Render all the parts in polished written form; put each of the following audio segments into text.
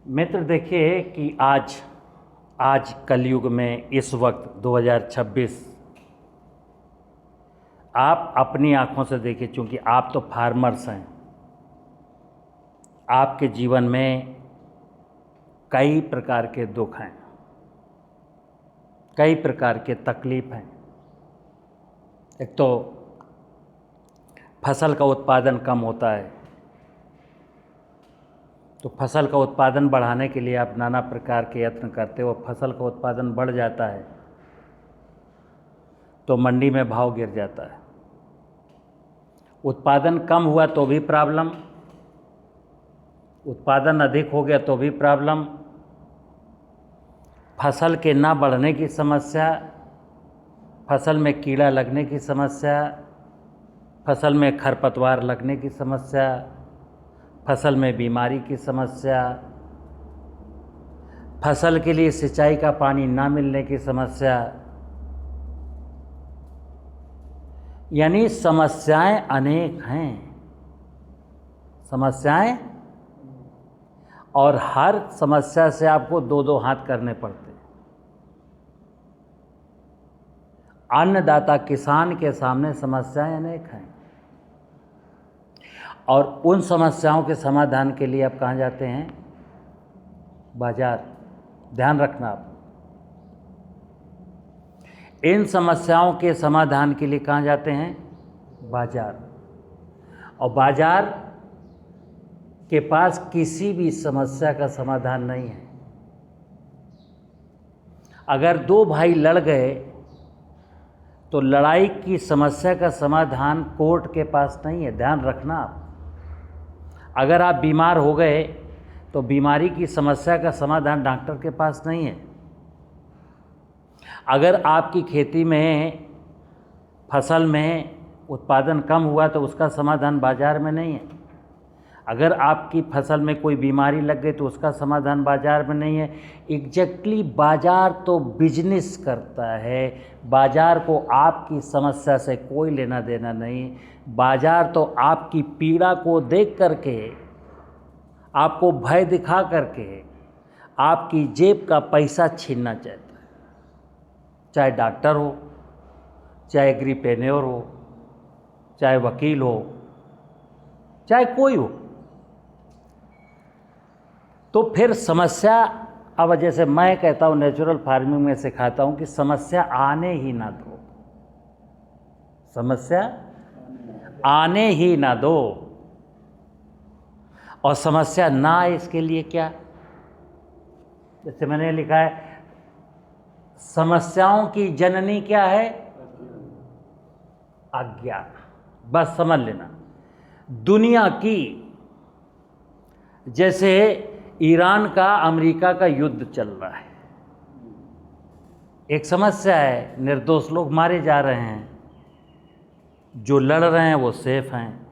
मित्र, देखिए कि आज कलयुग में इस वक्त 2026 आप अपनी आंखों से देखिए, चूँकि आप तो फार्मर्स हैं। आपके जीवन में कई प्रकार के दुख हैं, कई प्रकार के तकलीफ हैं। एक तो फसल का उत्पादन कम होता है, तो फसल का उत्पादन बढ़ाने के लिए आप नाना प्रकार के यत्न करते हो। फसल का उत्पादन बढ़ जाता है तो मंडी में भाव गिर जाता है। उत्पादन कम हुआ तो भी प्रॉब्लम, उत्पादन अधिक हो गया तो भी प्रॉब्लम। फसल के ना बढ़ने की समस्या, फसल में कीड़ा लगने की समस्या, फसल में खरपतवार लगने की समस्या, फसल में बीमारी की समस्या, फसल के लिए सिंचाई का पानी ना मिलने की समस्या। यानी समस्याएं अनेक हैं, समस्याएं, और हर समस्या से आपको दो दो हाथ करने पड़ते हैं। अन्नदाता किसान के सामने समस्याएं अनेक हैं, और उन समस्याओं के समाधान के लिए आप कहाँ जाते हैं? बाजार। ध्यान रखना, आप इन समस्याओं के समाधान के लिए कहाँ जाते हैं? बाजार। और बाजार के पास किसी भी समस्या का समाधान नहीं है। अगर दो भाई लड़ गए तो लड़ाई की समस्या का समाधान कोर्ट के पास नहीं है। ध्यान रखना आप। अगर आप बीमार हो गए तो बीमारी की समस्या का समाधान डॉक्टर के पास नहीं है। अगर आपकी खेती में, फसल में उत्पादन कम हुआ तो उसका समाधान बाजार में नहीं है। अगर आपकी फसल में कोई बीमारी लग गई तो उसका समाधान बाजार में नहीं है। एग्जैक्टली बाजार तो बिजनेस करता है, बाजार को आपकी समस्या से कोई लेना देना नहीं। बाजार तो आपकी पीड़ा को देख करके, आपको भय दिखा करके आपकी जेब का पैसा छीनना चाहता है। चाहे डॉक्टर हो, चाहे एग्रीप्रेन्योर हो, चाहे वकील हो, चाहे कोई हो। तो फिर समस्या, अब जैसे मैं कहता हूँ, नेचुरल फार्मिंग में सिखाता हूँ कि समस्या आने ही ना दो, समस्या आने ही ना दो। और समस्या ना आए इसके लिए क्या? जैसे मैंने लिखा है, समस्याओं की जननी क्या है? अज्ञान। बस समझ लेना। दुनिया की, जैसे ईरान का अमेरिका का युद्ध चल रहा है, एक समस्या है, निर्दोष लोग मारे जा रहे हैं, जो लड़ रहे हैं वो सेफ हैं।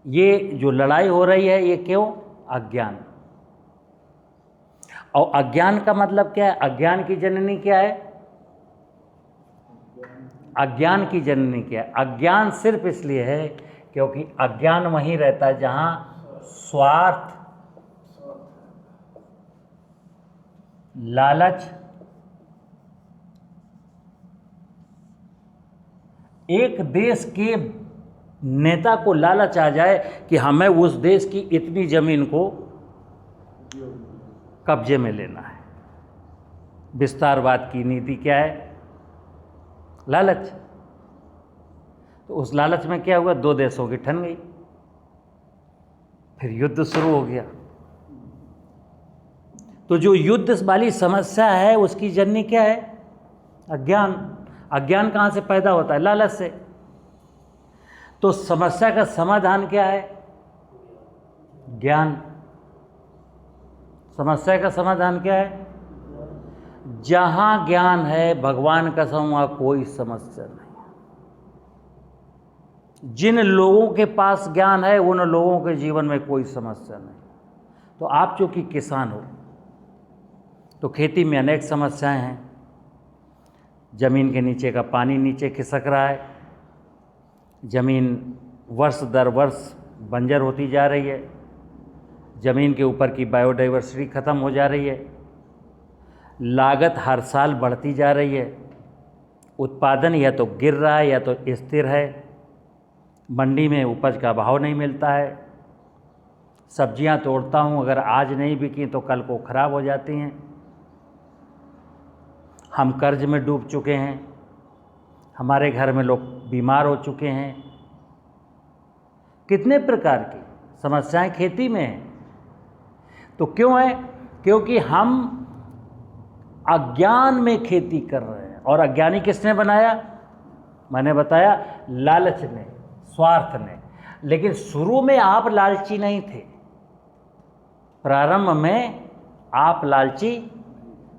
ये जो लड़ाई हो रही है ये क्यों? अज्ञान। और अज्ञान का मतलब क्या है? अज्ञान की जननी क्या है? अज्ञान की जननी क्या है? अज्ञान सिर्फ इसलिए है क्योंकि अज्ञान वहीं रहता है जहां स्वार्थ, लालच, एक देश के नेता को लालच आ जाए कि हमें उस देश की इतनी जमीन को कब्जे में लेना है। विस्तारवाद की नीति क्या है? लालच। तो उस लालच में क्या हुआ? दो देशों की ठन गई, फिर युद्ध शुरू हो गया। तो जो युद्ध वाली समस्या है उसकी जननी क्या है? अज्ञान। अज्ञान कहाँ से पैदा होता है? लालच से। तो समस्या का समाधान क्या है? ज्ञान। समस्या का समाधान क्या है? जहां ज्ञान है, भगवान का वहां कोई समस्या नहीं। जिन लोगों के पास ज्ञान है उन लोगों के जीवन में कोई समस्या नहीं। तो आप चूंकि किसान हो तो खेती में अनेक समस्याएं हैं। जमीन के नीचे का पानी नीचे खिसक रहा है, जमीन वर्ष दर वर्ष बंजर होती जा रही है, ज़मीन के ऊपर की बायोडाइवर्सिटी ख़त्म हो जा रही है, लागत हर साल बढ़ती जा रही है, उत्पादन या तो गिर रहा है या तो स्थिर है, मंडी में उपज का भाव नहीं मिलता है, सब्जियां तोड़ता हूं, अगर आज नहीं बिकी तो कल को ख़राब हो जाती हैं, हम कर्ज में डूब चुके हैं, हमारे घर में लोग बीमार हो चुके हैं। कितने प्रकार की समस्याएं खेती में हैं। तो क्यों है? क्योंकि हम अज्ञान में खेती कर रहे हैं। और अज्ञानी किसने बनाया? मैंने बताया, लालच ने, स्वार्थ ने। लेकिन शुरू में आप लालची नहीं थे, प्रारंभ में आप लालची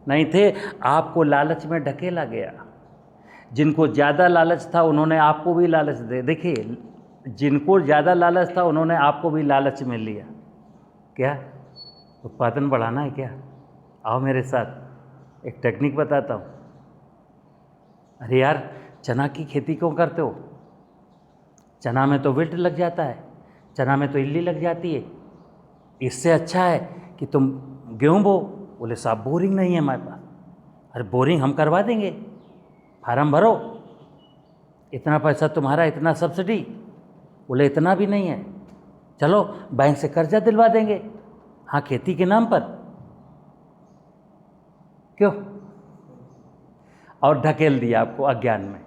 नहीं थे, आपको लालच में ढकेला गया। जिनको ज़्यादा लालच था उन्होंने आपको भी लालच दे, देखिए जिनको ज़्यादा लालच था उन्होंने आपको भी लालच में लिया। क्या उत्पादन बढ़ाना है क्या? आओ मेरे साथ, एक टेक्निक बताता हूँ। अरे यार, चना की खेती क्यों करते हो? चना में तो विल्ट लग जाता है, चना में तो इल्ली लग जाती है, इससे अच्छा है कि तुम गेहूँ बो। बोले साहब बोरिंग नहीं है हमारे पास। अरे बोरिंग हम करवा देंगे, फार्म भरो, इतना पैसा तुम्हारा, इतना सब्सिडी। बोले इतना भी नहीं है, चलो बैंक से कर्जा दिलवा देंगे, हाँ खेती के नाम पर। क्यों? और ढकेल दिया आपको अज्ञान में।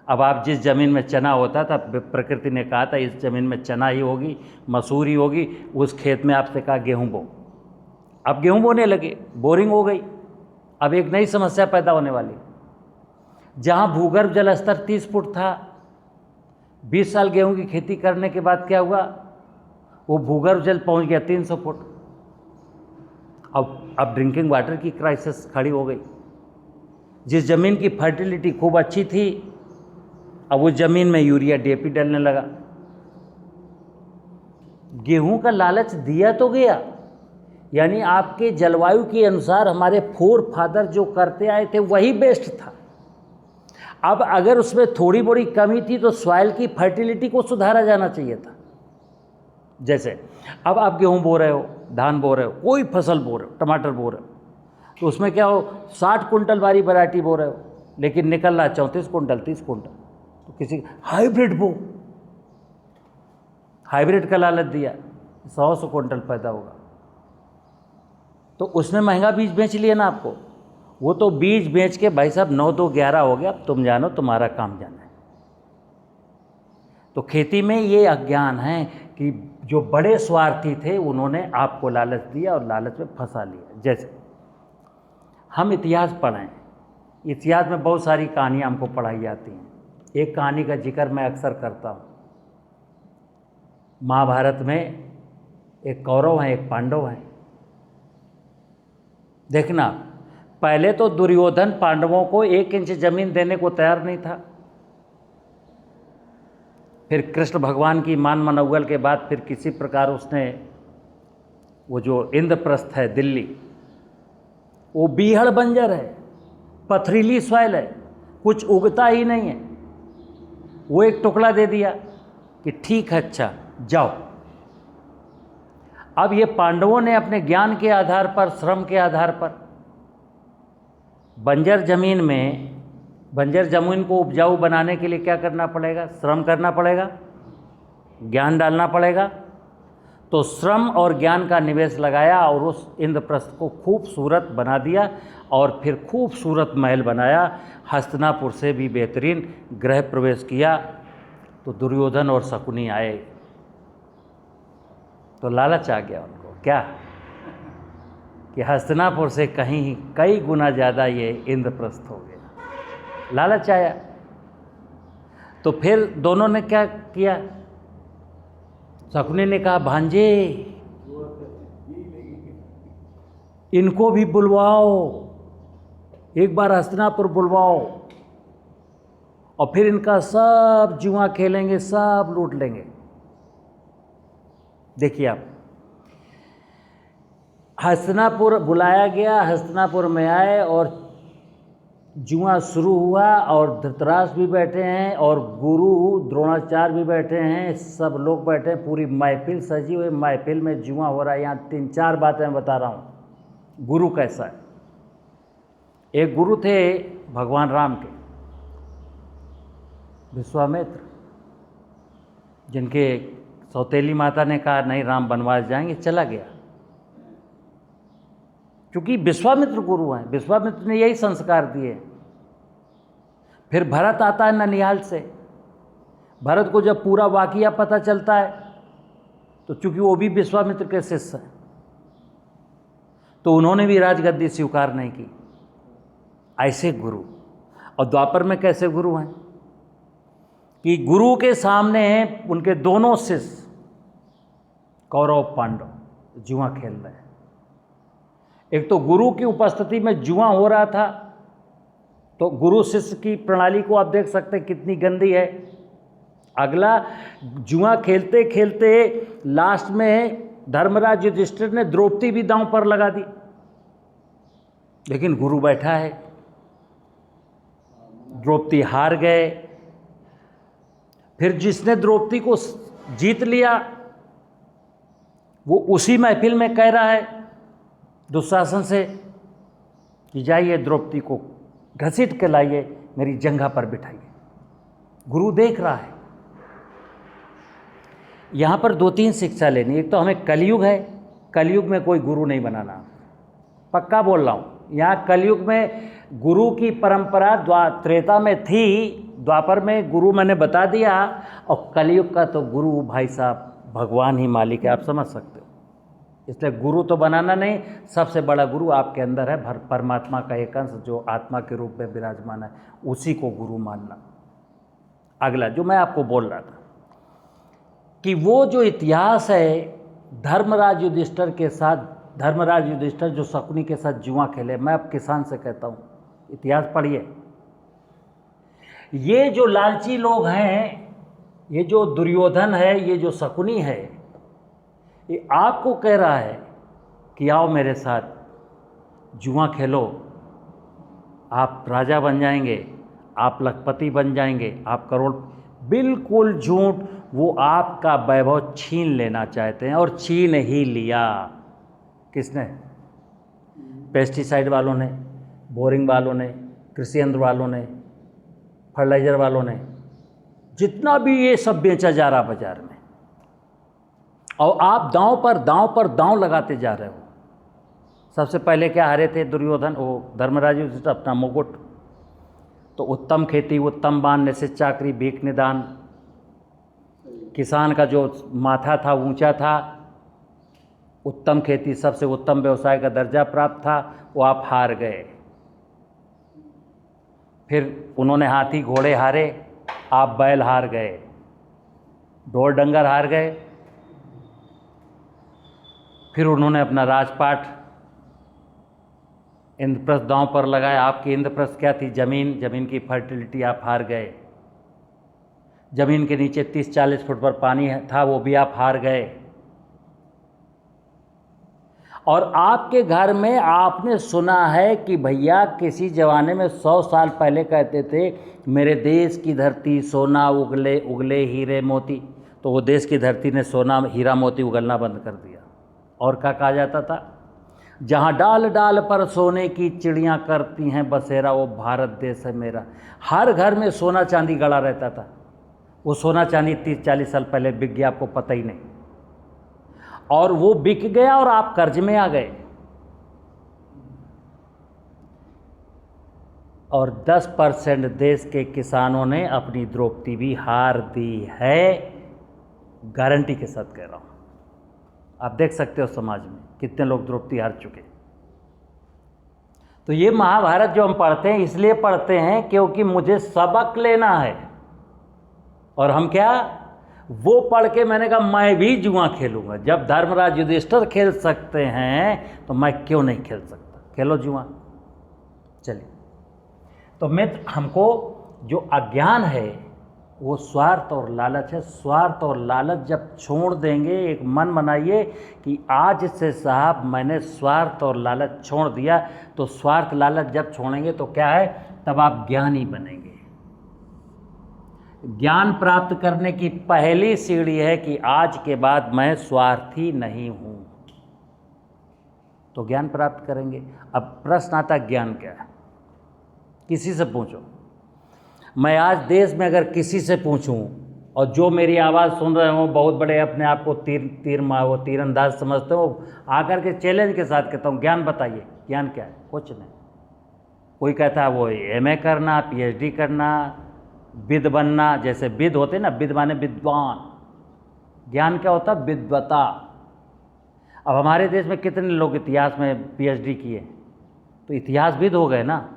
अब आप जिस ज़मीन में चना होता था, प्रकृति ने कहा था इस ज़मीन में चना ही होगी, मसूर ही होगी, उस खेत में आपसे कहा गेहूँ बो। अब गेहूँ बोने लगे, बोरिंग हो गई। अब एक नई समस्या पैदा होने वाली, जहाँ भूगर्भ जल स्तर 30 फुट था, 20 साल गेहूं की खेती करने के बाद क्या हुआ? वो भूगर्भ जल पहुंच गया 300 फुट। अब ड्रिंकिंग वाटर की क्राइसिस खड़ी हो गई। जिस ज़मीन की फर्टिलिटी खूब अच्छी थी, अब उस ज़मीन में यूरिया डीएपी डलने लगा। गेहूं का लालच दिया तो गया, यानी आपके जलवायु के अनुसार हमारे फोर फादर जो करते आए थे वही बेस्ट था। अब अगर उसमें थोड़ी बड़ी कमी थी तो सॉइल की फर्टिलिटी को सुधारा जाना चाहिए था। जैसे अब आप गेहूं बो रहे हो, धान बो रहे हो, कोई फसल बो रहे हो, टमाटर बो रहे हो, तो उसमें क्या हो, 60 कुंटल वाली वैरायटी बो रहे हो, लेकिन निकल रहा 34 कुंटल, 30 कुंटल। तो किसी हाइब्रिड बो, हाइब्रिड का लालच दिया, 100 कुंटल पैदा होगा, तो उसमें महंगा बीज बेच लिया ना आपको। वो तो बीज बेच के भाई साहब 9 2 11 हो गया, अब तुम जानो, तुम्हारा काम जाना है। तो खेती में ये अज्ञान है कि जो बड़े स्वार्थी थे उन्होंने आपको लालच दिया और लालच में फंसा लिया। जैसे हम इतिहास पढ़ें, इतिहास में बहुत सारी कहानियाँ हमको पढ़ाई जाती हैं। एक कहानी का जिक्र मैं अक्सर करता हूँ। महाभारत में एक कौरव हैं, एक पांडव हैं। देखना, पहले तो दुर्योधन पांडवों को 1 इंच जमीन देने को तैयार नहीं था। फिर कृष्ण भगवान की मान मनौगल के बाद फिर किसी प्रकार उसने वो जो इंद्रप्रस्थ है दिल्ली, वो बीहड़ बंजर है, पथरीली सॉइल है, कुछ उगता ही नहीं है, वो एक टुकड़ा दे दिया कि ठीक है, अच्छा जाओ। अब ये पांडवों ने अपने ज्ञान के आधार पर, श्रम के आधार पर बंजर जमीन में, बंजर जमीन को उपजाऊ बनाने के लिए क्या करना पड़ेगा? श्रम करना पड़ेगा, ज्ञान डालना पड़ेगा। तो श्रम और ज्ञान का निवेश लगाया और उस इंद्रप्रस्थ को खूबसूरत बना दिया और फिर खूबसूरत महल बनाया। हस्तिनापुर से भी बेहतरीन गृह प्रवेश किया। तो दुर्योधन और शकुनी आए तो लालच आ गया उनको, क्या कि हस्तिनापुर से कहीं कई गुना ज़्यादा ये इंद्रप्रस्थ हो गया, लालच आया। तो फिर दोनों ने क्या किया? शकुनी ने कहा, भांजे इनको भी बुलवाओ, एक बार हस्तिनापुर बुलवाओ और फिर इनका सब जुआ खेलेंगे, सब लूट लेंगे। देखिए आप, हस्तिनापुर बुलाया गया, हस्तिनापुर में आए और जुआ शुरू हुआ और धृतराष्ट्र भी बैठे हैं और गुरु द्रोणाचार्य भी बैठे हैं, सब लोग बैठे हैं, पूरी महफिल सजी हुई, महफिल में जुआ हो रहा है। यहाँ 3-4 बातें मैं बता रहा हूँ गुरु कैसा है। एक गुरु थे भगवान राम के, विश्वामित्र, जिनके सौतेली माता ने कहा नहीं राम वनवास जाएंगे, चला गया। क्योंकि विश्वामित्र गुरु हैं, विश्वामित्र ने यही संस्कार दिए। फिर भरत आता है ननिहाल से। भरत को जब पूरा वाकया पता चलता है तो चूंकि वो भी विश्वामित्र के शिष्य हैं तो उन्होंने भी राजगद्दी स्वीकार नहीं की। ऐसे गुरु। और द्वापर में कैसे गुरु हैं कि गुरु के सामने उनके दोनों शिष्य कौरव पांडव जुआ खेल रहे हैं। एक तो गुरु की उपस्थिति में जुआ हो रहा था, तो गुरु शिष्य की प्रणाली को आप देख सकते हैं कितनी गंदी है। अगला, जुआ खेलते खेलते लास्ट में धर्मराज युधिष्ठिर ने द्रौपदी भी दांव पर लगा दी, लेकिन गुरु बैठा है, द्रौपदी हार गए। फिर जिसने द्रौपदी को जीत लिया वो उसी महफिल में कह रहा है दुशासन से कि जाइए द्रौपदी को घसीट के लाइए, मेरी जंघा पर बिठाइए। गुरु देख रहा है। यहाँ पर 2-3 शिक्षा लेनी। एक तो हमें कलयुग है, कलयुग में कोई गुरु नहीं बनाना, पक्का बोल रहा हूँ। यहाँ कलयुग में गुरु की परंपरा त्रेता में थी, द्वापर में गुरु मैंने बता दिया, और कलयुग का तो गुरु भाई साहब भगवान ही मालिक है, आप समझ सकते हो। इसलिए गुरु तो बनाना नहीं, सबसे बड़ा गुरु आपके अंदर है, परमात्मा का एक अंश जो आत्मा के रूप में विराजमान है, उसी को गुरु मानना। अगला जो मैं आपको बोल रहा था कि वो जो इतिहास है धर्मराज युधिष्ठिर के साथ, धर्मराज युधिष्ठिर जो शकुनी के साथ जुआ खेले, मैं अब किसान से कहता हूँ इतिहास पढ़िए। ये जो लालची लोग हैं, ये जो दुर्योधन है, ये जो शकुनी है, ये आपको कह रहा है कि आओ मेरे साथ जुआ खेलो, आप राजा बन जाएंगे, आप लखपति बन जाएंगे, आप करोड़। बिल्कुल झूठ। वो आपका वैभव छीन लेना चाहते हैं और छीन ही लिया। किसने? पेस्टिसाइड वालों ने, बोरिंग वालों ने, कृषि यंत्र वालों ने, फर्टिलाइजर वालों ने, जितना भी ये सब बेचा जा रहा बाजार में, और आप दांव पर दांव लगाते जा रहे हो। सबसे पहले क्या हारे थे दुर्योधन, वो धर्मराज युधिष्ठिर, अपना मुकुट। तो उत्तम खेती, उत्तम बान, निश्चित चाकरी, भीख निदान, किसान का जो माथा था ऊंचा था, उत्तम खेती, सबसे उत्तम व्यवसाय का दर्जा प्राप्त था, वो आप हार गए। फिर उन्होंने हाथी घोड़े हारे, आप बैल हार गए, ढोर डंगर हार गए। फिर उन्होंने अपना राजपाट इंद्रप्रस्थ दांव पर लगाया। आपकी इंद्रप्रस्थ क्या थी? जमीन, जमीन की फर्टिलिटी, आप हार गए। जमीन के नीचे 30-40 फुट पर पानी था, वो भी आप हार गए। और आपके घर में आपने सुना है कि भैया किसी जमाने में 100 साल पहले कहते थे मेरे देश की धरती सोना उगले उगले हीरे मोती, तो वो देश की धरती ने सोना हीरा मोती उगलना बंद कर दिया। और क्या कहा जाता था? जहाँ डाल डाल पर सोने की चिड़ियाँ करती हैं बसेरा, वो भारत देश है मेरा। हर घर में सोना चांदी गड़ा रहता था। वो सोना चांदी 30-40 साल पहले बिक गया, आपको पता ही नहीं। और वो बिक गया और आप कर्ज में आ गए। और 10% देश के किसानों ने अपनी द्रौपदी भी हार दी है, गारंटी के साथ कह रहा हूँ। आप देख सकते हो समाज में कितने लोग द्रौपदी हार चुके। तो ये महाभारत जो हम पढ़ते हैं इसलिए पढ़ते हैं क्योंकि मुझे सबक लेना है। और हम क्या, वो पढ़ के मैंने कहा मैं भी जुआ खेलूंगा। जब धर्मराज युधिष्ठिर खेल सकते हैं तो मैं क्यों नहीं खेल सकता? खेलो जुआ। चलिए, तो मित्र, हमको जो अज्ञान है वो स्वार्थ और लालच है। स्वार्थ और लालच जब छोड़ देंगे, एक मन बनाइए कि आज से साहब मैंने स्वार्थ और लालच छोड़ दिया, तो स्वार्थ लालच जब छोड़ेंगे तो क्या है, तब आप ज्ञानी बनेंगे। ज्ञान प्राप्त करने की पहली सीढ़ी है कि आज के बाद मैं स्वार्थी नहीं हूँ, तो ज्ञान प्राप्त करेंगे। अब प्रश्न आता है ज्ञान क्या है, किसी से पूछो। मैं आज देश में अगर किसी से पूछूं और जो मेरी आवाज़ सुन रहे हो बहुत बड़े अपने आप को तीरंदाज समझते हो, आकर के चैलेंज के साथ कहता हूँ ज्ञान बताइए, ज्ञान क्या है, कुछ नहीं। कोई कहता है वो एमए करना, पीएचडी करना, विद बनना, जैसे विद होते ना, विद माने विद्वान, ज्ञान क्या होता है, विद्वता। अब हमारे देश में कितने लोग इतिहास में पीएचडी किए, तो इतिहासविद हो गए ना।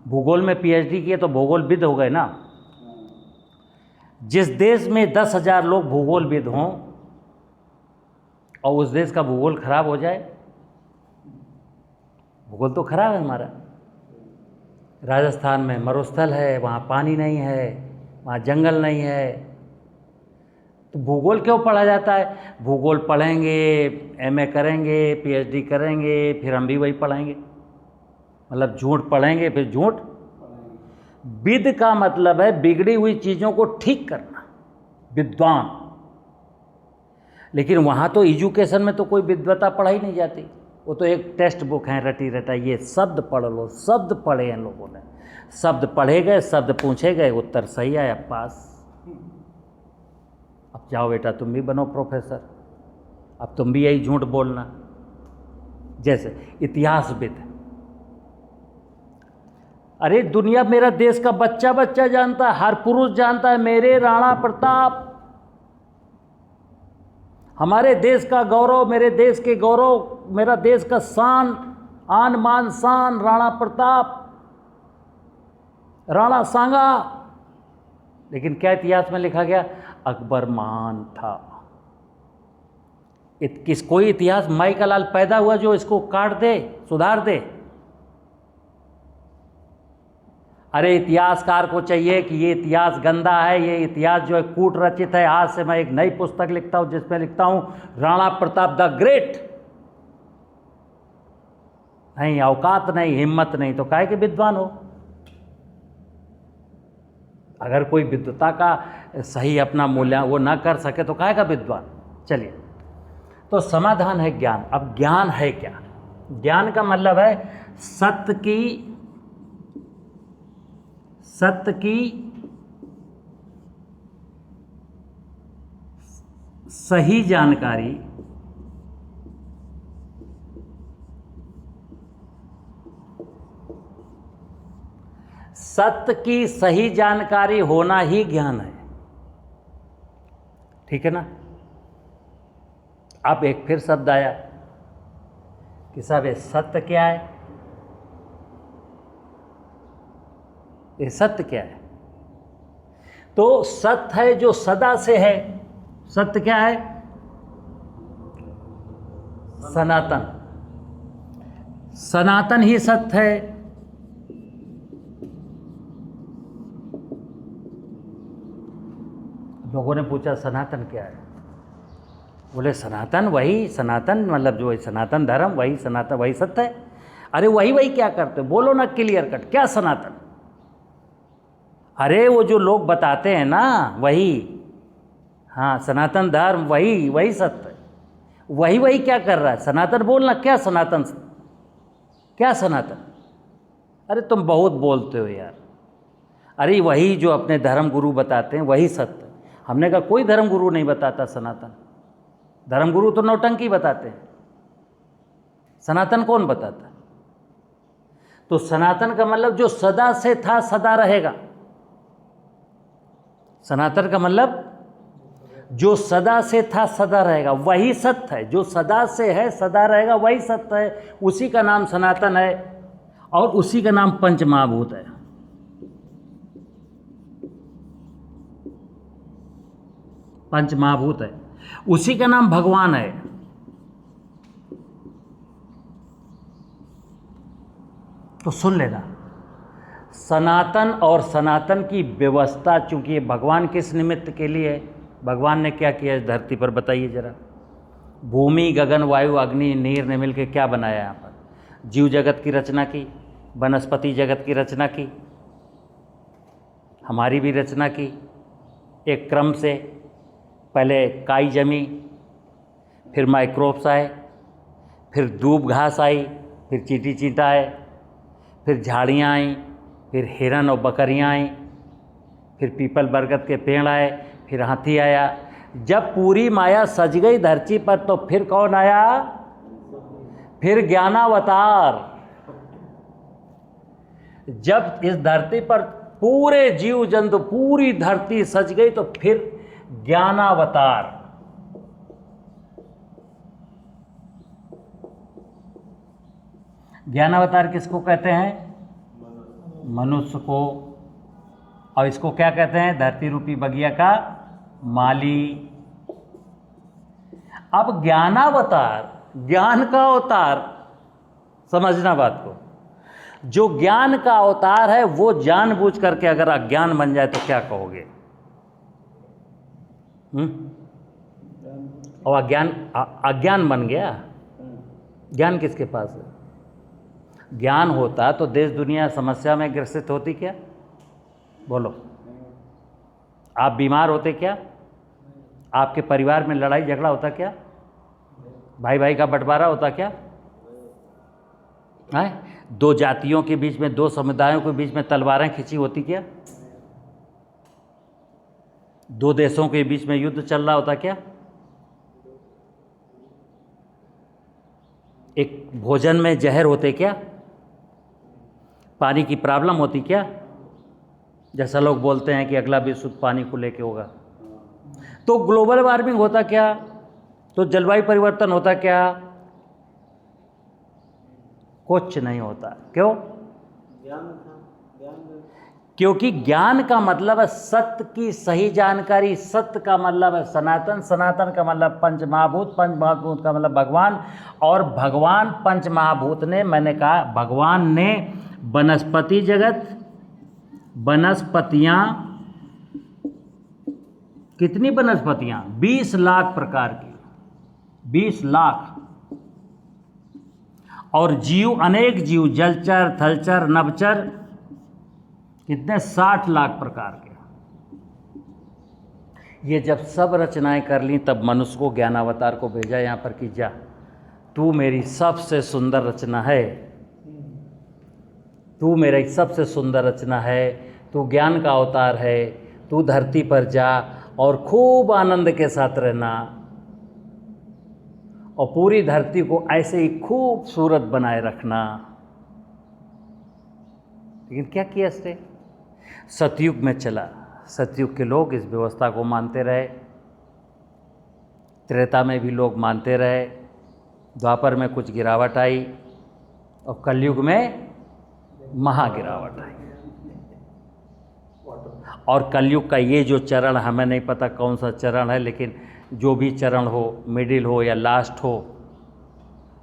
भूगोल में पीएचडी किए तो भूगोलविद हो गए ना। जिस देश में 10,000 लोग भूगोलविद हों और उस देश का भूगोल खराब हो जाए, भूगोल तो खराब है हमारा। राजस्थान में मरुस्थल है, वहाँ पानी नहीं है, वहाँ जंगल नहीं है, तो भूगोल क्यों पढ़ा जाता है? भूगोल पढ़ेंगे, एमए करेंगे, पीएचडी करेंगे, फिर हम भी वही पढ़ेंगे, मतलब झूठ पढ़ेंगे, फिर झूठ। विद का मतलब है बिगड़ी हुई चीज़ों को ठीक करना, विद्वान। लेकिन वहाँ तो एजुकेशन में तो कोई विद्वता पढ़ाई नहीं जाती, वो तो एक टेक्स्ट बुक है रटी रटा, ये शब्द पढ़ लो। शब्द पढ़े हैं लोगों ने, शब्द पढ़े गए, शब्द पूछे गए, उत्तर सही आया, पास। अब जाओ बेटा तुम भी बनो प्रोफेसर, अब तुम भी यही झूठ बोलना। जैसे इतिहासविद, अरे दुनिया, मेरा देश का बच्चा बच्चा जानता है, हर पुरुष जानता है, मेरे राणा प्रताप, हमारे देश का गौरव, मेरे देश के गौरव, मेरा देश का शान, आन मान शान, राणा प्रताप, राणा सांगा। लेकिन क्या इतिहास में लिखा गया? अकबर महान था। कोई इतिहास माई का लाल पैदा हुआ जो इसको काट दे, सुधार दे? अरे इतिहासकार को चाहिए कि ये इतिहास गंदा है, ये इतिहास जो है कूट रचित है। आज से मैं एक नई पुस्तक लिखता हूँ जिसमें लिखता हूँ राणा प्रताप द ग्रेट। नहीं, औकात नहीं, हिम्मत नहीं, तो काहे के विद्वान हो? अगर कोई विद्वता का सही अपना मूल्य वो ना कर सके तो काहे का विद्वान? चलिए, तो समाधान है ज्ञान। अब ज्ञान है क्या? ज्ञान का मतलब है सत्य की सही जानकारी, सत्य की सही जानकारी होना ही ज्ञान है। ठीक है ना? अब एक फिर शब्द आया कि साहब ये सत्य क्या है? ये सत्य क्या है? तो सत्य है जो सदा से है। सत्य क्या है? सनातन। सनातन ही सत्य है। लोगों ने पूछा सनातन क्या है? बोले सनातन वही, सनातन मतलब जो है सनातन धर्म, वही सनातन, वही सत्य है। अरे वही क्या करते हो? बोलो ना क्लियर कट, क्या सनातन? अरे वो जो लोग बताते हैं ना वही, हाँ सनातन धर्म वही सत्य है। वही क्या कर रहा है? सनातन बोलना, क्या सनातन, क्या सनातन? अरे तुम बहुत बोलते हो यार। अरे वही जो अपने धर्म गुरु बताते हैं वही सत्य है। हमने कहा कोई धर्म गुरु नहीं बताता सनातन, धर्म गुरु तो नौटंकी बताते हैं, सनातन कौन बताता? तो सनातन का मतलब जो सदा से था सदा रहेगा। सनातन का मतलब जो सदा से था सदा रहेगा, वही सत्य है। जो सदा से है सदा रहेगा वही सत्य है, उसी का नाम सनातन है और उसी का नाम पंचमहाभूत है। पंचमहाभूत है, उसी का नाम भगवान है। तो सुन लेना, सनातन और सनातन की व्यवस्था, चूँकि भगवान किस निमित्त के लिए है, भगवान ने क्या किया इस धरती पर बताइए जरा। भूमि, गगन, वायु, अग्नि, नीर ने मिलकर क्या बनाया यहाँ पर? जीव जगत की रचना की, वनस्पति जगत की रचना की, हमारी भी रचना की एक क्रम से। पहले काई जमी, फिर माइक्रोब्स आए, फिर दूब घास आई, फिर चींटी चींटा आए, फिर झाड़ियाँ आईं, फिर हिरन और बकरियाँ आईं, फिर पीपल बरगद के पेड़ आए, फिर हाथी आया। जब पूरी माया सज गई धरती पर तो फिर कौन आया? फिर ज्ञानावतार। जब इस धरती पर पूरे जीव जंतु, पूरी धरती सज गई तो फिर ज्ञानावतार। ज्ञानावतार किसको कहते हैं? मनुष्य को। और इसको क्या कहते हैं? धरती रूपी बगिया का माली। अब ज्ञानावतार, ज्ञान का अवतार, समझना बात को। जो ज्ञान का अवतार है वो जानबूझ करके अगर अज्ञान बन जाए तो क्या कहोगे? और अज्ञान बन गया। ज्ञान किसके पास है? ज्ञान होता तो देश दुनिया समस्या में ग्रसित होती क्या? बोलो। आप बीमार होते क्या? आपके परिवार में लड़ाई झगड़ा होता क्या? भाई भाई का बंटवारा होता क्या? है? दो जातियों के बीच में, दो समुदायों के बीच में तलवारें खिंची होती क्या? दो देशों के बीच में युद्ध चल रहा होता क्या? एक भोजन में जहर होते क्या? पानी की प्रॉब्लम होती क्या? जैसा लोग बोलते हैं कि अगला विश्व पानी को लेके होगा। तो ग्लोबल वार्मिंग होता क्या? तो जलवायु परिवर्तन होता क्या? कुछ नहीं होता। क्यों? क्योंकि ज्ञान का मतलब है सत्य की सही जानकारी। सत्य का मतलब है सनातन, सनातन का मतलब पंचमहाभूत, पंचमहाभूत का मतलब भगवान, और भगवान पंचमहाभूत ने, मैंने कहा भगवान ने वनस्पति जगत, वनस्पतियाँ, कितनी वनस्पतियाँ? 20 लाख प्रकार की, 20 लाख। और जीव, अनेक जीव, जलचर, थलचर, नभचर, कितने? 60 लाख प्रकार के। ये जब सब रचनाएं कर ली तब मनुष्य को, ज्ञानावतार को भेजा यहाँ पर कि जा, तू मेरी सबसे सुंदर रचना है, तू मेरी सबसे सुंदर रचना है, तू ज्ञान का अवतार है, तू धरती पर जा और खूब आनंद के साथ रहना और पूरी धरती को ऐसे ही खूबसूरत बनाए रखना। लेकिन क्या किया इसने? सतयुग में चला। सतयुग के लोग इस व्यवस्था को मानते रहे, त्रेता में भी लोग मानते रहे, द्वापर में कुछ गिरावट आई और कलयुग में महागिरावट आई। और कलयुग का ये जो चरण, हमें नहीं पता कौन सा चरण है, लेकिन जो भी चरण हो, मिडिल हो या लास्ट हो,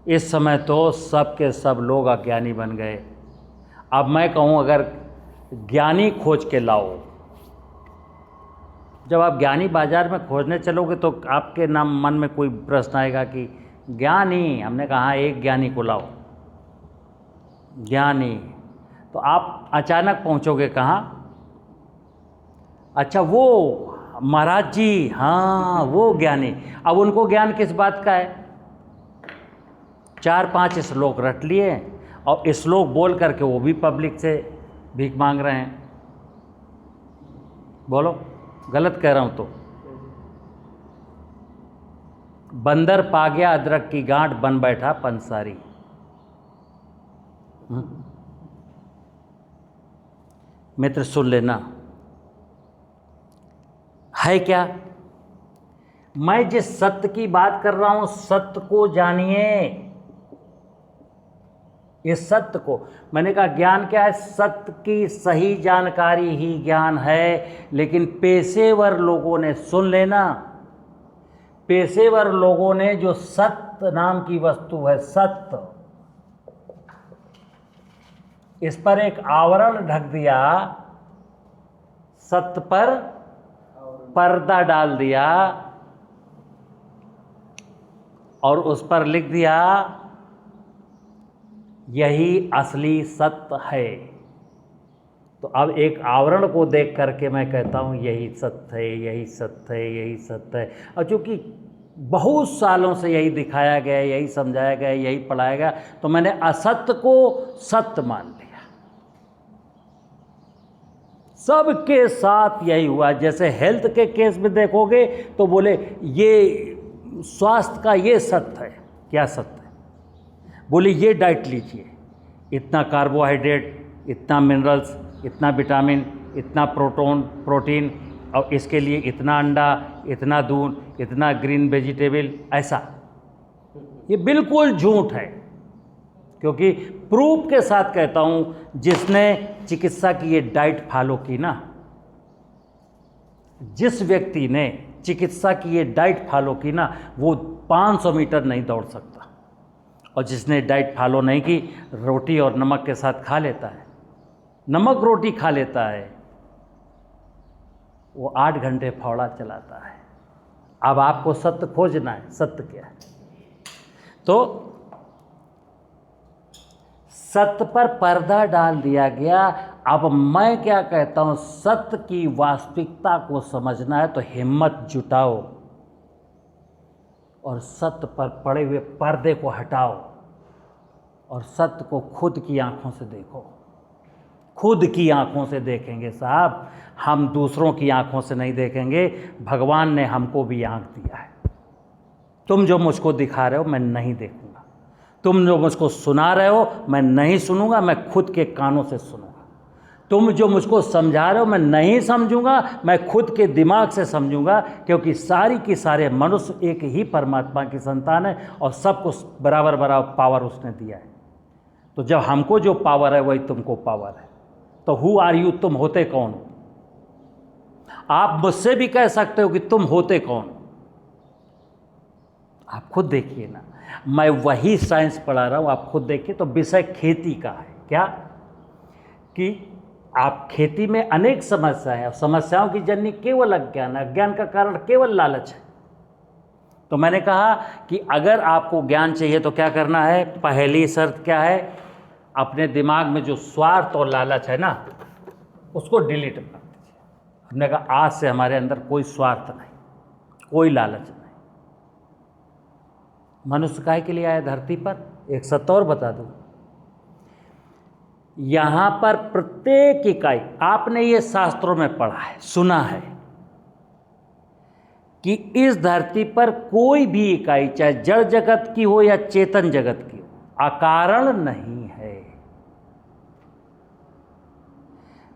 इस समय तो सब के सब लोग अज्ञानी बन गए। अब मैं कहूँ अगर ज्ञानी खोज के लाओ, जब आप ज्ञानी बाजार में खोजने चलोगे तो आपके नाम मन में कोई प्रश्न आएगा कि ज्ञानी, हमने कहा एक ज्ञानी को लाओ, ज्ञानी, तो आप अचानक पहुँचोगे कहाँ? अच्छा वो महाराज जी, हाँ वो ज्ञानी। अब उनको ज्ञान किस बात का है? 4-5 श्लोक रट लिए और श्लोक बोल करके वो भी पब्लिक से भीख मांग रहे हैं। बोलो, गलत कह रहा हूँ तो? बंदर पा गया अदरक की गांठ, बन बैठा पंसारी। मित्र सुन लेना, है क्या? मैं जिस सत्य की बात कर रहा हूं, सत्य को जानिए। इस सत्य को, मैंने कहा ज्ञान क्या है? सत्य की सही जानकारी ही ज्ञान है। लेकिन पेशेवर लोगों ने, सुन लेना, पेशेवर लोगों ने जो सत्य नाम की वस्तु है, सत्य, इस पर एक आवरण ढक दिया, सत्य पर पर्दा डाल दिया और उस पर लिख दिया यही असली सत्य है। तो अब एक आवरण को देख करके मैं कहता हूँ यही सत्य है, यही सत्य है, यही सत्य है। और चूँकि बहुत सालों से यही दिखाया गया, यही समझाया गया, यही पढ़ाया गया, तो मैंने असत्य को सत्य मान लिया। सबके साथ यही हुआ। जैसे हेल्थ के केस में देखोगे तो बोले ये स्वास्थ्य का ये सत्य है। क्या सत्य है? बोले ये डाइट लीजिए, इतना कार्बोहाइड्रेट, इतना मिनरल्स, इतना विटामिन, इतना प्रोटीन, और इसके लिए इतना अंडा, इतना दूध, इतना ग्रीन वेजिटेबल। ऐसा ये बिल्कुल झूठ है, क्योंकि प्रूफ के साथ कहता हूँ, जिसने चिकित्सा की ये डाइट फॉलो की ना, जिस व्यक्ति ने चिकित्सा की ये डाइट फॉलो की ना, वो 500 मीटर नहीं दौड़ सकता। और जिसने डाइट फॉलो नहीं की, रोटी और नमक के साथ खा लेता है, नमक रोटी खा लेता है, वो 8 घंटे फावड़ा चलाता है। अब आपको सत्य खोजना है, सत्य क्या है? तो सत्य पर पर्दा डाल दिया गया। अब मैं क्या कहता हूँ, सत्य की वास्तविकता को समझना है तो हिम्मत जुटाओ और सत्य पर पड़े हुए पर्दे को हटाओ और सत्य को खुद की आंखों से देखो। खुद की आंखों से देखेंगे साहब, हम दूसरों की आंखों से नहीं देखेंगे। भगवान ने हमको भी आंख दिया है। तुम जो मुझको दिखा रहे हो मैं नहीं देखूंगा, तुम जो मुझको सुना रहे हो मैं नहीं सुनूंगा, मैं खुद के कानों से सुनूंगा। तुम जो मुझको समझा रहे हो मैं नहीं समझूंगा, मैं खुद के दिमाग से समझूंगा, क्योंकि सारी की सारे मनुष्य एक ही परमात्मा की संतान है और सबको बराबर बराबर पावर उसने दिया है। तो जब हमको जो पावर है वही तुमको पावर है। तो हु आर यू, तुम होते कौन? आप मुझसे भी कह सकते हो कि तुम होते कौन। आप खुद देखिए ना, मैं वही साइंस पढ़ा रहा हूँ, आप खुद देखिए। तो विषय खेती का है। क्या? कि आप खेती में अनेक समस्याएं हैं, समस्याओं की जननी केवल अज्ञान है, अज्ञान का कारण केवल लालच है। तो मैंने कहा कि अगर आपको ज्ञान चाहिए तो क्या करना है? पहली शर्त क्या है? अपने दिमाग में जो स्वार्थ और लालच है ना, उसको डिलीट कर दीजिए। हमने कहा आज से हमारे अंदर कोई स्वार्थ नहीं, कोई लालच नहीं। मनुष्य काहे के लिए आया धरती पर? एक सत्य और बता दूं, यहां पर प्रत्येक इकाई, आपने ये शास्त्रों में पढ़ा है, सुना है कि इस धरती पर कोई भी इकाई, चाहे जड़ जगत की हो या चेतन जगत की हो, अकारण नहीं है।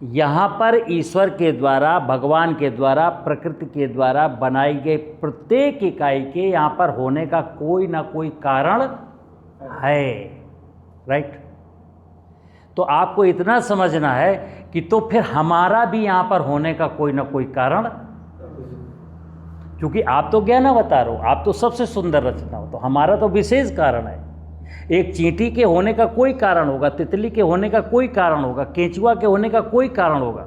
यहां पर ईश्वर के द्वारा, भगवान के द्वारा, प्रकृति के द्वारा बनाई गई प्रत्येक इकाई के यहां पर होने का कोई ना कोई कारण है। राइट? तो आपको इतना समझना है कि तो फिर हमारा भी यहां पर होने का कोई ना कोई कारण, क्योंकि आप तो ज्ञान बता रहे हो, आप तो सबसे सुंदर रचना हो, तो हमारा तो विशेष कारण है। एक चींटी के होने का कोई कारण होगा, तितली के होने का कोई कारण होगा, केंचुआ के होने का कोई कारण होगा,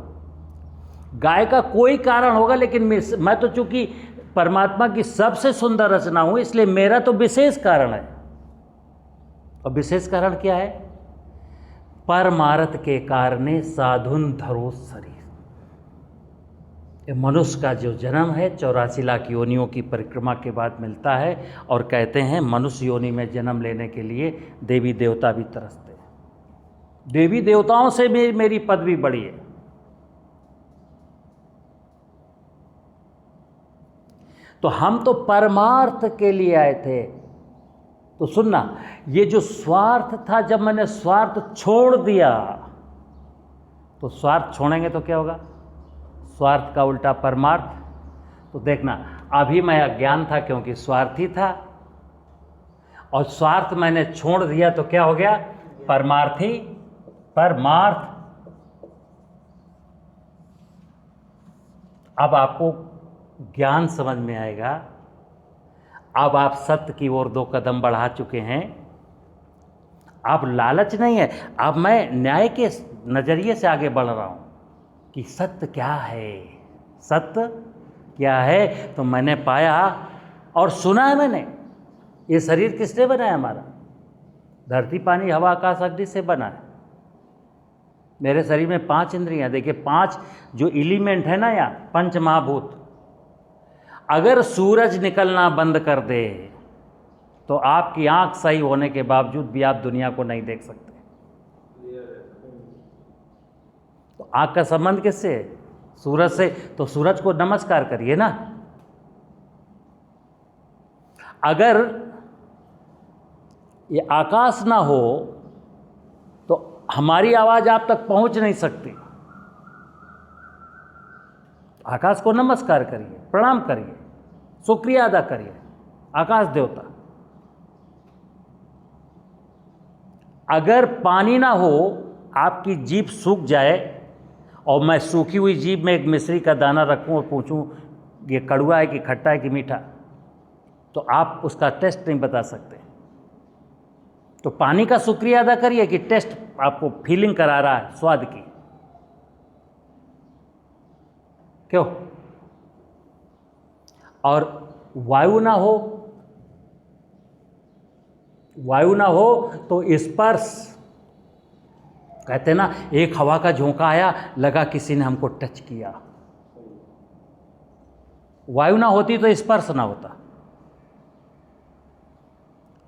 गाय का कोई कारण होगा, लेकिन मैं तो चूंकि परमात्मा की सबसे सुंदर रचना हूं, इसलिए मेरा तो विशेष कारण है। और विशेष कारण क्या है? परमार्थ के कारणे साधुन धरो शरीर। मनुष्य का जो जन्म है 84 लाख योनियों की परिक्रमा के बाद मिलता है, और कहते हैं मनुष्य योनि में जन्म लेने के लिए देवी देवता भी तरसते हैं। देवी देवताओं से भी मेरी पदवी बड़ी है। तो हम तो परमार्थ के लिए आए थे। तो सुनना, ये जो स्वार्थ था, जब मैंने स्वार्थ छोड़ दिया, तो स्वार्थ छोड़ेंगे तो क्या होगा? स्वार्थ का उल्टा परमार्थ। तो देखना, अभी मैं अज्ञान था क्योंकि स्वार्थी था, और स्वार्थ मैंने छोड़ दिया तो क्या हो गया? परमार्थी, परमार्थ। अब आपको ज्ञान समझ में आएगा। अब आप सत्य की ओर 2 कदम बढ़ा चुके हैं। आप लालच नहीं है, अब मैं न्याय के नज़रिए से आगे बढ़ रहा हूँ कि सत्य क्या है, सत्य क्या है। तो मैंने पाया और सुना है मैंने, ये शरीर किसने बनाया हमारा? धरती पानी हवा आकाश अग्नि से बना है। मेरे शरीर में 5 इंद्रियां, देखिए 5 जो एलिमेंट है ना, यहाँ 5 महाभूत, अगर सूरज निकलना बंद कर दे तो आपकी आंख सही होने के बावजूद भी आप दुनिया को नहीं देख सकते। तो आंख का संबंध किससे है? सूरज से। तो सूरज को नमस्कार करिए ना। अगर ये आकाश ना हो तो हमारी आवाज आप तक पहुंच नहीं सकती। आकाश को नमस्कार करिए, प्रणाम करिए, शुक्रिया अदा करिए, आकाश देवता। अगर पानी ना हो, आपकी जीभ सूख जाए और मैं सूखी हुई जीभ में एक मिश्री का दाना रखूं और पूछूं ये कड़वा है कि खट्टा है कि मीठा, तो आप उसका टेस्ट नहीं बता सकते। तो पानी का शुक्रिया अदा करिए कि टेस्ट आपको फीलिंग करा रहा है स्वाद की। क्यों? और वायु ना हो, वायु ना हो तो स्पर्श, कहते ना एक हवा का झोंका आया, लगा किसी ने हमको टच किया। वायु ना होती तो स्पर्श ना होता,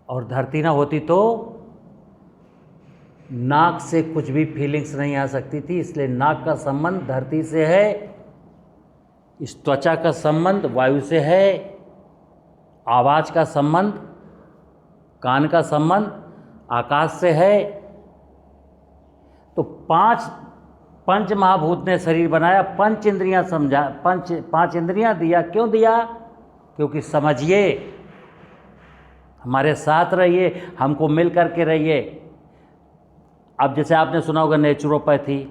और धरती ना होती तो नाक से कुछ भी फीलिंग्स नहीं आ सकती थी। इसलिए नाक का संबंध धरती से है, इस त्वचा का संबंध वायु से है, आवाज का संबंध, कान का संबंध आकाश से है। तो पंच महाभूत ने शरीर बनाया, 5 इंद्रियां समझा, 5 इंद्रियां दिया। क्यों दिया? क्योंकि समझिए, हमारे साथ रहिए, हमको मिल करके रहिए। अब जैसे आपने सुना होगा नेचुरोपैथी,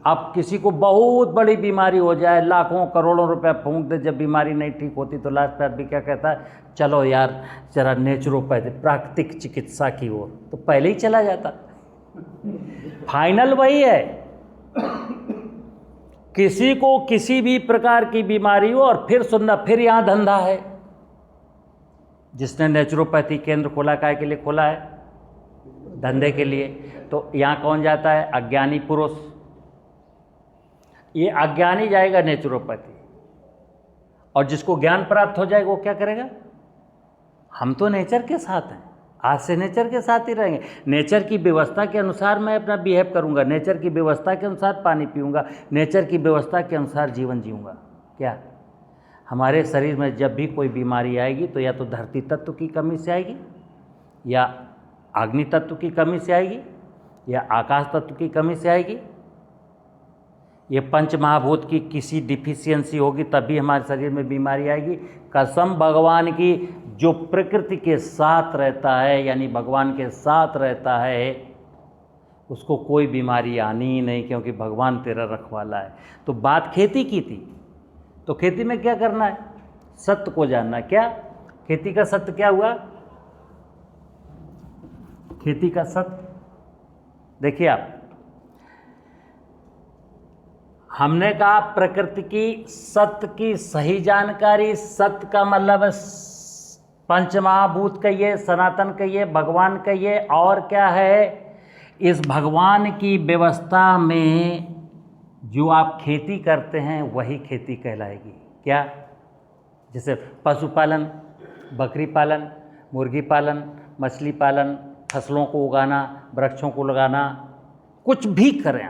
अब किसी को बहुत बड़ी बीमारी हो जाए, लाखों करोड़ों रुपए फूंक दे, जब बीमारी नहीं ठीक होती तो लास्ट पे आदमी क्या कहता है, चलो यार जरा नेचुरोपैथी, प्राकृतिक चिकित्सा की ओर, तो पहले ही चला जाता। फाइनल वही है, किसी को किसी भी प्रकार की बीमारी हो, और फिर सुनना, फिर यहाँ धंधा है। जिसने नेचुरोपैथी केंद्र खोला, काय के लिए खोला है? धंधे के लिए। तो यहाँ कौन जाता है? अज्ञानी पुरुष। ये अज्ञानी जाएगा नेचुरोपैथी, और जिसको ज्ञान प्राप्त हो जाएगा वो क्या करेगा? हम तो नेचर के साथ हैं, आज से नेचर के साथ ही रहेंगे। नेचर की व्यवस्था के अनुसार मैं अपना बिहेव करूंगा, नेचर की व्यवस्था के अनुसार पानी पीऊंगा, नेचर की व्यवस्था के अनुसार जीवन जीऊंगा। क्या हमारे शरीर में जब भी कोई बीमारी आएगी तो या तो धरती तत्व की कमी से आएगी, या अग्नि तत्व की कमी से आएगी, या आकाश तत्व की कमी से आएगी। ये 5 महाभूत की किसी डिफिशियंसी होगी तभी हमारे शरीर में बीमारी आएगी। कसम भगवान की, जो प्रकृति के साथ रहता है, यानी भगवान के साथ रहता है, उसको कोई बीमारी आनी ही नहीं, क्योंकि भगवान तेरा रखवाला है। तो बात खेती की थी, तो खेती में क्या करना है? सत्य को जानना। क्या खेती का सत्य क्या हुआ? खेती का सत्य देखिए आप, हमने कहा प्रकृति की सत्य की सही जानकारी। सत्य का मतलब है 5 महाभूत कहिए, सनातन कहिए, भगवान कहिए, और क्या है? इस भगवान की व्यवस्था में जो आप खेती करते हैं वही खेती कहलाएगी। क्या? जैसे पशुपालन, बकरी पालन, मुर्गी पालन, मछली पालन, फसलों को उगाना, वृक्षों को लगाना, कुछ भी करें,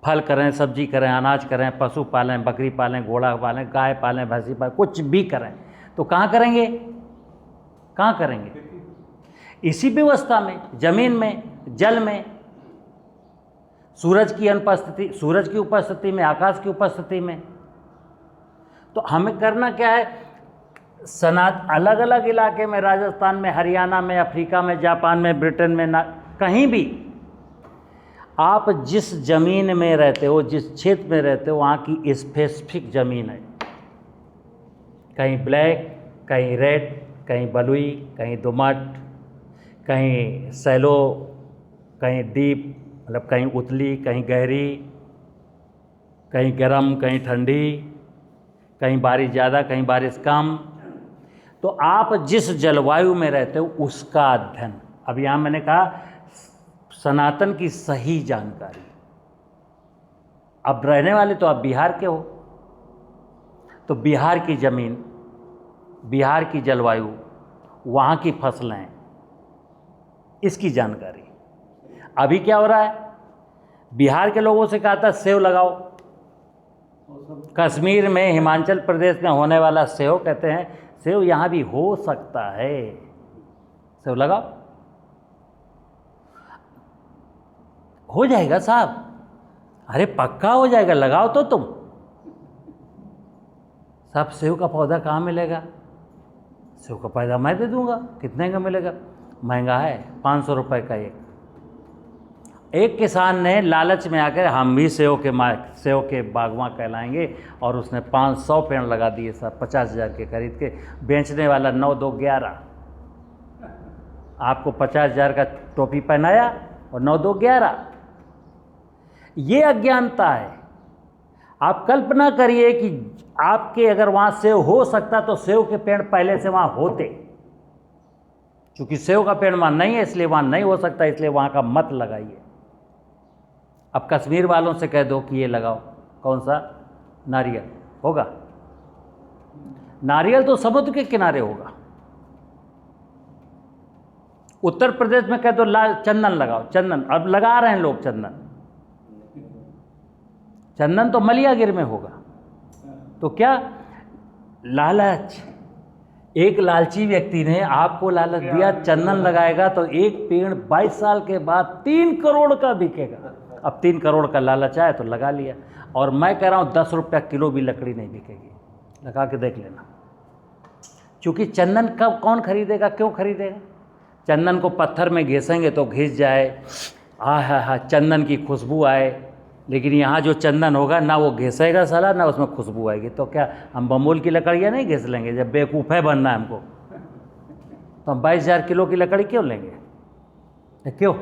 फल करें, सब्जी करें, अनाज करें, पशु पालें, बकरी पालें, घोड़ा पालें, गाय पालें, भैंसी पालें, कुछ भी करें, तो कहाँ करेंगे? कहाँ करेंगे? इसी व्यवस्था में, जमीन में, जल में, सूरज की अनुपस्थिति, सूरज की उपस्थिति में, आकाश की उपस्थिति में। तो हमें करना क्या है? अलग अलग इलाके में, राजस्थान में, हरियाणा में, अफ्रीका में, जापान में, ब्रिटेन में, कहीं भी आप जिस जमीन में रहते हो, जिस क्षेत्र में रहते हो, वहाँ की स्पेसिफिक ज़मीन है। कहीं ब्लैक, कहीं रेड, कहीं बलुई, कहीं दोमट, कहीं सैलो, कहीं डीप, मतलब कहीं उतली, कहीं गहरी, कहीं गर्म, कहीं ठंडी, कहीं बारिश ज़्यादा, कहीं बारिश कम। तो आप जिस जलवायु में रहते हो उसका अध्ययन। अब यहाँ मैंने कहा सनातन की सही जानकारी। अब रहने वाले तो आप बिहार के हो, तो बिहार की ज़मीन, बिहार की जलवायु, वहाँ की फसलें, इसकी जानकारी। अभी क्या हो रहा है, बिहार के लोगों से कहा था सेव लगाओ, कश्मीर में, हिमाचल प्रदेश में होने वाला सेव, कहते हैं सेव यहाँ भी हो सकता है, सेव लगाओ, हो जाएगा साहब। अरे पक्का हो जाएगा, लगाओ तो तुम। साहब सेव का पौधा कहाँ मिलेगा? सेव का पौधा मैं दे दूंगा। कितने का मिलेगा? महंगा है, 500 रुपये का एक किसान ने लालच में आकर हम भी सेव के बागवां कहलाएंगे, और उसने 500 पेड़ लगा दिए साहब, 50,000 के खरीद के। बेचने वाला 9 2 11, आपको 50,000 का टोपी पहनाया और 9 2 11। ये अज्ञानता है। आप कल्पना करिए कि आपके अगर वहाँ सेव हो सकता तो सेव के पेड़ पहले से वहाँ होते। क्योंकि सेव का पेड़ वहाँ नहीं है इसलिए वहाँ नहीं हो सकता, इसलिए वहाँ का मत लगाइए। अब कश्मीर वालों से कह दो कि ये लगाओ, कौन सा? नारियल होगा। नारियल तो समुद्र के किनारे होगा। उत्तर प्रदेश में कह दो चंदन लगाओ, चंदन अब लगा रहे हैं लोग। चंदन तो मलियागिर में होगा। तो क्या लालच, एक लालची व्यक्ति ने आपको लालच दिया, चंदन लगाएगा तो एक पेड़ 22 साल के बाद 3 करोड़ का बिकेगा। अब 3 करोड़ का लालच आया तो लगा लिया। और मैं कह रहा हूँ 10 रुपया किलो भी लकड़ी नहीं बिकेगी, लगा के देख लेना। क्योंकि चंदन कब कौन खरीदेगा, क्यों खरीदेगा? चंदन को पत्थर में घिसेंगे तो घिस जाए, हा चंदन की खुशबू आए। लेकिन यहाँ जो चंदन होगा ना वो घिसेगा साला, ना उसमें खुशबू आएगी। तो क्या हम बमूल की लकड़ियाँ नहीं घिस लेंगे? जब बेवकूफ़ है बनना है हमको तो हम 22,000 किलो की लकड़ी क्यों लेंगे? क्यों?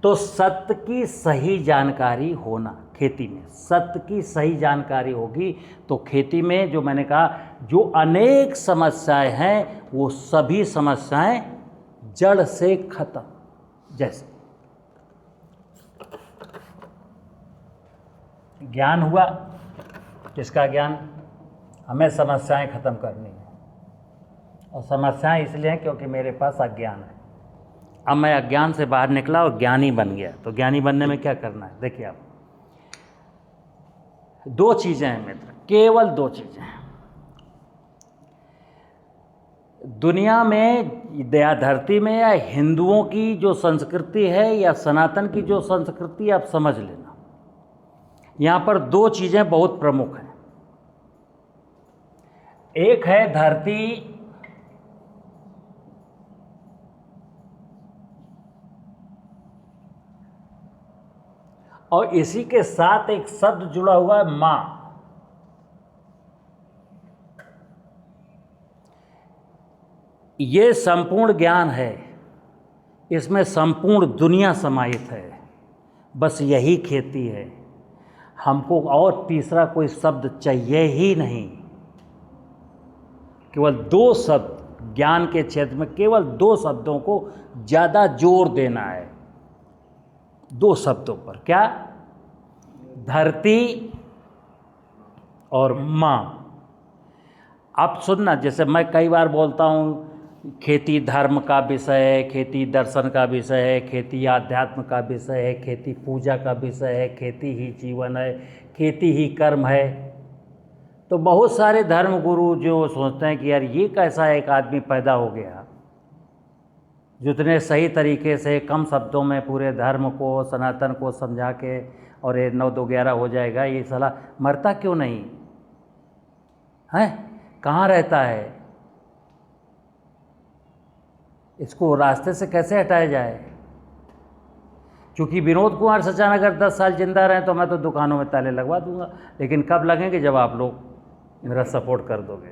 तो सत्य की सही जानकारी होना, खेती में सत्य की सही जानकारी होगी तो खेती में, जो मैंने कहा, जो अनेक समस्याएं हैं वो सभी समस्याएं जड़ से खत्म। जैसे ज्ञान हुआ, किसका ज्ञान? हमें समस्याएं खत्म करनी है, और समस्याएं इसलिए हैं क्योंकि मेरे पास अज्ञान है। अब मैं अज्ञान से बाहर निकला और ज्ञानी बन गया। तो ज्ञानी बनने में क्या करना है? देखिए आप, 2 चीज़ें हैं मित्र, केवल 2 चीज़ें हैं दुनिया में, या धरती में, या हिंदुओं की जो संस्कृति है या सनातन की जो संस्कृति, आप समझ लेना। यहाँ पर 2 चीज़ें बहुत प्रमुख हैं। एक है धरती, और इसी के साथ एक शब्द जुड़ा हुआ है, मां। ये संपूर्ण ज्ञान है, इसमें संपूर्ण दुनिया समाहित है। बस यही खेती है। हमको और तीसरा कोई शब्द चाहिए ही नहीं। केवल 2 शब्द ज्ञान के क्षेत्र में, केवल 2 शब्दों को ज़्यादा जोर देना है। 2 शब्दों पर। क्या? धरती और माँ। अब सुनना, जैसे मैं कई बार बोलता हूँ, खेती धर्म का विषय है, खेती दर्शन का विषय है, खेती आध्यात्म का विषय है, खेती पूजा का विषय है, खेती ही जीवन है, खेती ही कर्म है। तो बहुत सारे धर्म गुरु जो सोचते हैं कि यार ये कैसा एक आदमी पैदा हो गया जितने सही तरीके से कम शब्दों में पूरे धर्म को, सनातन को समझा के, और ये 9 2 11 हो जाएगा, ये साला मरता क्यों नहीं है? कहाँ रहता है? इसको रास्ते से कैसे हटाया जाए? क्योंकि विनोद कुमार सचान अगर 10 साल जिंदा रहे तो मैं तो दुकानों में ताले लगवा दूंगा। लेकिन कब लगेंगे? जब आप लोग मेरा सपोर्ट कर दोगे।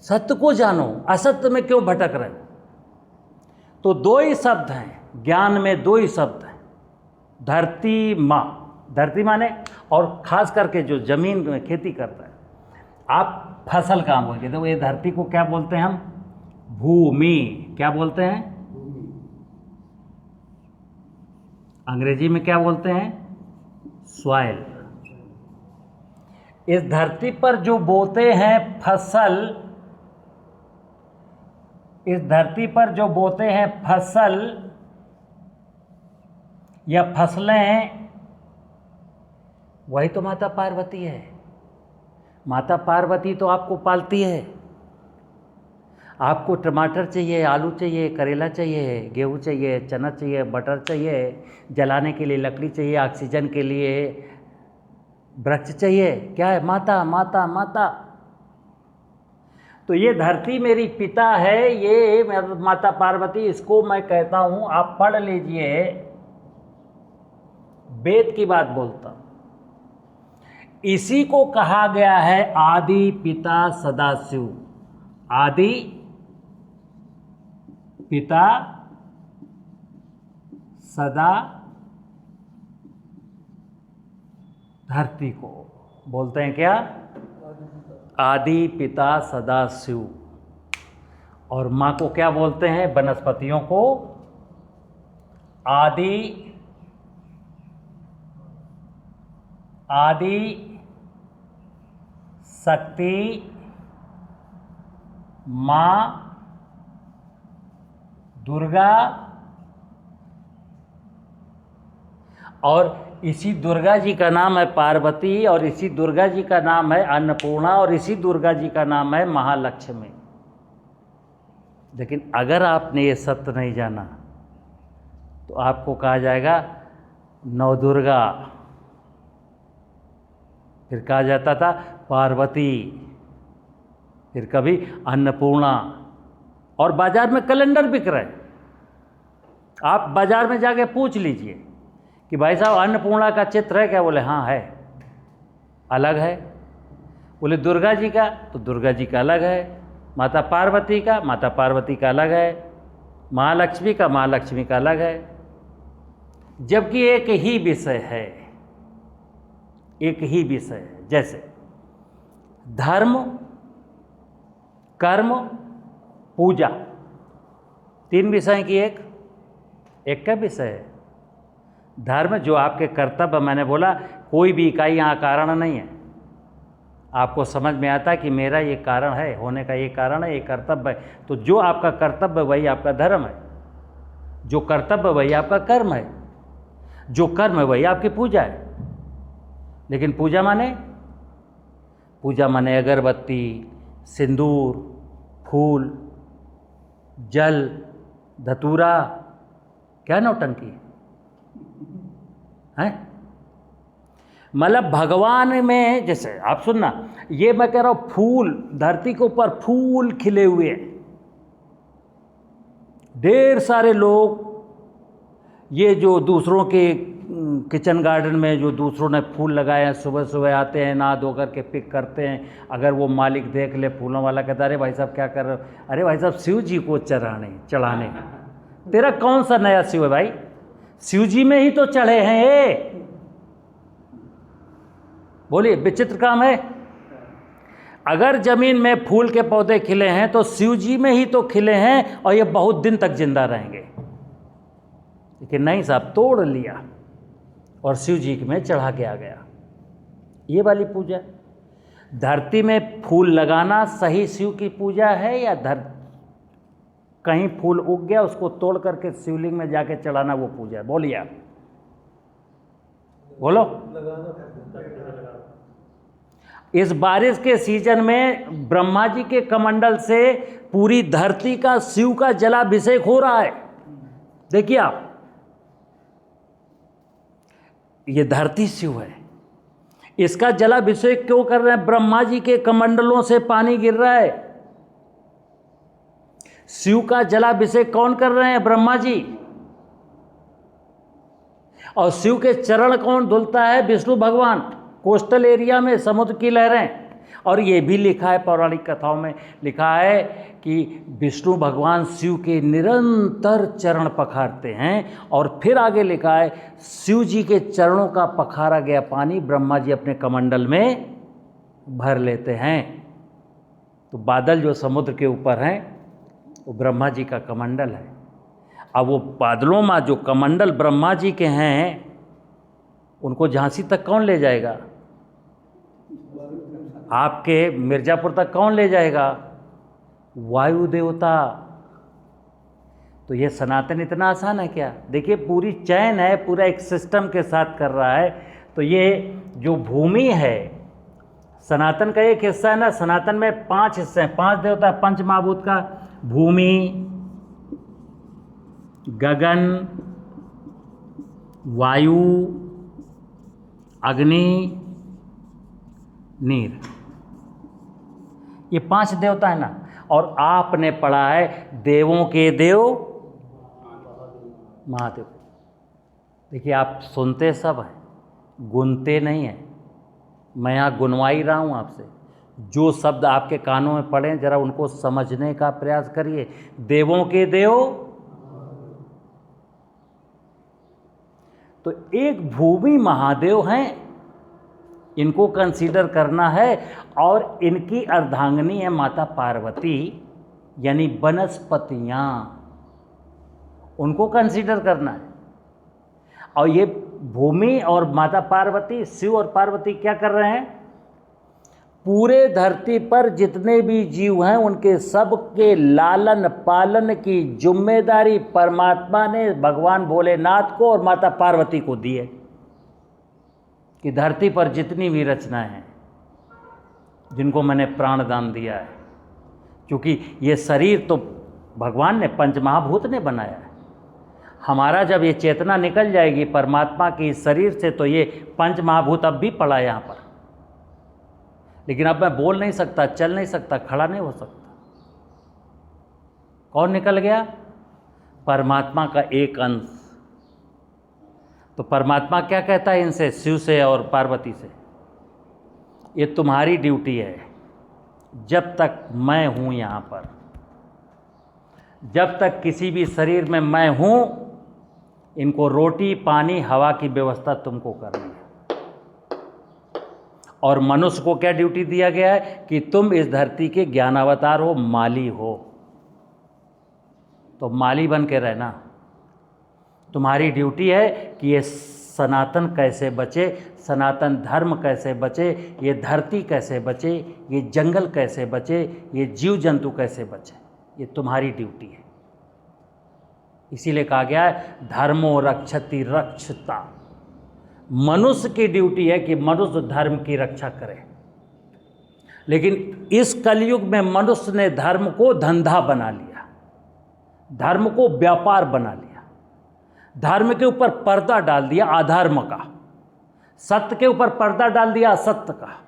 सत्य को जानो, असत्य में क्यों भटक रहे हो। तो दो ही शब्द हैं ज्ञान में, दो ही शब्द हैं, धरती माँ। धरती माने, और खास करके जो जमीन में खेती करता है, आप फसल काम बोलेंगे तो ये धरती को क्या बोलते हैं हम? भूमि। क्या बोलते हैं? अंग्रेजी में क्या बोलते हैं? सॉइल। इस धरती पर जो बोते हैं फसल, इस धरती पर जो बोते हैं फसल या फसलें, वही तो माता पार्वती है। माता पार्वती तो आपको पालती है। आपको टमाटर चाहिए, आलू चाहिए, करेला चाहिए, गेहूँ चाहिए, चना चाहिए, बटर चाहिए, जलाने के लिए लकड़ी चाहिए, ऑक्सीजन के लिए वृक्ष चाहिए। क्या है? माता, माता, माता। तो ये धरती मेरी पिता है, ये माता पार्वती, इसको मैं कहता हूँ, आप पढ़ लीजिए, वेद की बात बोलता हूँ। इसी को कहा गया है आदि पिता सदाशिव। आदि पिता सदा, धरती को बोलते हैं क्या? आदि पिता सदा शिव। और माँ को क्या बोलते हैं? वनस्पतियों को आदि, आदि शक्ति माँ दुर्गा। और इसी दुर्गा जी का नाम है पार्वती, और इसी दुर्गा जी का नाम है अन्नपूर्णा, और इसी दुर्गा जी का नाम है महालक्ष्मी। लेकिन अगर आपने ये सत्य नहीं जाना तो आपको कहा जाएगा नवदुर्गा, फिर कहा जाता था पार्वती, फिर कभी अन्नपूर्णा। और बाजार में कैलेंडर बिक रहे हैं। आप बाजार में जाके पूछ लीजिए कि भाई साहब अन्नपूर्णा का चित्र है क्या? बोले हाँ है। अलग है। बोले दुर्गा जी का? तो दुर्गा जी का अलग है। माता पार्वती का? माता पार्वती का अलग है। महालक्ष्मी का? महालक्ष्मी का अलग है। जबकि एक ही विषय है, एक ही विषय है। जैसे धर्म, कर्म, पूजा, तीन विषय की एक का विषय है। धर्म जो आपके कर्तव्य, मैंने बोला कोई भी इकाई यहाँ कारण नहीं है। आपको समझ में आता है कि मेरा ये कारण है, होने का ये कारण है, ये कर्तव्य है। तो जो आपका कर्तव्य वही आपका धर्म है, जो कर्तव्य वही आपका कर्म है, जो कर्म है वही आपकी पूजा है। लेकिन पूजा माने? पूजा माने अगरबत्ती, सिंदूर, फूल, जल, धतूरा। क्या नौटंकी है? मतलब भगवान में, जैसे आप सुनना, ये मैं कह रहा हूँ फूल, धरती के ऊपर फूल खिले हुए हैं, ढेर सारे लोग, ये जो दूसरों के किचन गार्डन में जो दूसरों ने फूल लगाए हैं, सुबह सुबह आते हैं, नहा धो करके पिक करते हैं। अगर वो मालिक देख ले, फूलों वाला कहता है अरे भाई साहब क्या कर रहे हो? अरे भाई साहब शिव जी को चढ़ाने। तेरा कौन सा नया शिव है भाई? शिव जी में ही तो चढ़े हैं ये। बोलिए, विचित्र काम है। अगर जमीन में फूल के पौधे खिले हैं तो शिव जी में ही तो खिले हैं, और ये बहुत दिन तक जिंदा रहेंगे। लेकिन नहीं साहब, तोड़ लिया और शिव जी में चढ़ा के आ गया। ये वाली पूजा, धरती में फूल लगाना सही शिव की पूजा है, या कहीं फूल उग गया उसको तोड़ करके शिवलिंग में जाके चढ़ाना वो पूजा है? बोलिए आप, बोलो। इस बारिश के सीजन में ब्रह्मा जी के कमंडल से पूरी धरती का शिव का जलाभिषेक हो रहा है। देखिए आप, ये धरती शिव है, इसका जलाभिषेक क्यों कर रहे हैं? ब्रह्मा जी के कमंडलों से पानी गिर रहा है। शिव का जलाभिषेक कौन कर रहे हैं? ब्रह्मा जी। और शिव के चरण कौन धुलता है? विष्णु भगवान। कोस्टल एरिया में समुद्र की लहरें, और ये भी लिखा है, पौराणिक कथाओं में लिखा है कि विष्णु भगवान शिव के निरंतर चरण पखारते हैं। और फिर आगे लिखा है शिव जी के चरणों का पखारा गया पानी ब्रह्मा जी अपने कमंडल में भर लेते हैं। तो बादल जो समुद्र के ऊपर हैं वो ब्रह्मा जी का कमंडल है। अब वो बादलों में जो कमंडल ब्रह्मा जी के हैं उनको झांसी तक कौन ले जाएगा? आपके मिर्ज़ापुर तक कौन ले जाएगा? वायु देवता। तो ये सनातन इतना आसान है क्या? देखिए पूरी चैन है, पूरा एक सिस्टम के साथ कर रहा है। तो ये जो भूमि है सनातन का एक हिस्सा है ना। सनातन में 5 हिस्से हैं, 5 देवता, पंच महाभूत का भूमि, गगन, वायु, अग्नि, नीर, ये 5 देवता है ना। और आपने पढ़ा है देवों के देव महादेव। देखिए आप सुनते सब हैं, गुनते नहीं हैं। मैं यहाँ गुनवा ही रहा हूँ आपसे। जो शब्द आपके कानों में पड़े जरा उनको समझने का प्रयास करिए। देवों के देव, तो एक भूमि महादेव हैं, इनको कंसीडर करना है। और इनकी अर्धांगिनी है माता पार्वती, यानी वनस्पतियाँ, उनको कंसीडर करना है। और ये भूमि और माता पार्वती, शिव और पार्वती क्या कर रहे हैं? पूरे धरती पर जितने भी जीव हैं उनके सब के लालन पालन की जिम्मेदारी परमात्मा ने भगवान भोलेनाथ को और माता पार्वती को दी है। कि धरती पर जितनी भी रचनाएं हैं जिनको मैंने प्राणदान दिया है, क्योंकि ये शरीर तो भगवान ने पंचमहाभूत ने बनाया है। हमारा जब ये चेतना निकल जाएगी परमात्मा की इस शरीर से तो ये पंचमहाभूत अब भी पड़ा है यहाँ पर, लेकिन अब मैं बोल नहीं सकता, चल नहीं सकता, खड़ा नहीं हो सकता। कौन निकल गया? परमात्मा का एक अंश। तो परमात्मा क्या कहता है इनसे, शिव से और पार्वती से, ये तुम्हारी ड्यूटी है। जब तक मैं हूँ यहाँ पर, जब तक किसी भी शरीर में मैं हूँ, इनको रोटी पानी हवा की व्यवस्था तुमको करनी है। और मनुष्य को क्या ड्यूटी दिया गया है कि तुम इस धरती के ज्ञानावतार हो, माली हो। तो माली बन के रहना। तुम्हारी ड्यूटी है कि ये सनातन कैसे बचे, सनातन धर्म कैसे बचे, ये धरती कैसे बचे, ये जंगल कैसे बचे, ये जीव जंतु कैसे बचे, ये तुम्हारी ड्यूटी है। इसीलिए कहा गया है धर्मो रक्षति रक्षता। मनुष्य की ड्यूटी है कि मनुष्य धर्म की रक्षा करे। लेकिन इस कलयुग में मनुष्य ने धर्म को धंधा बना लिया, धर्म को व्यापार बना लिया, धर्म के ऊपर पर्दा डाल दिया अधर्म का, सत्य के ऊपर पर्दा डाल दिया असत्य का।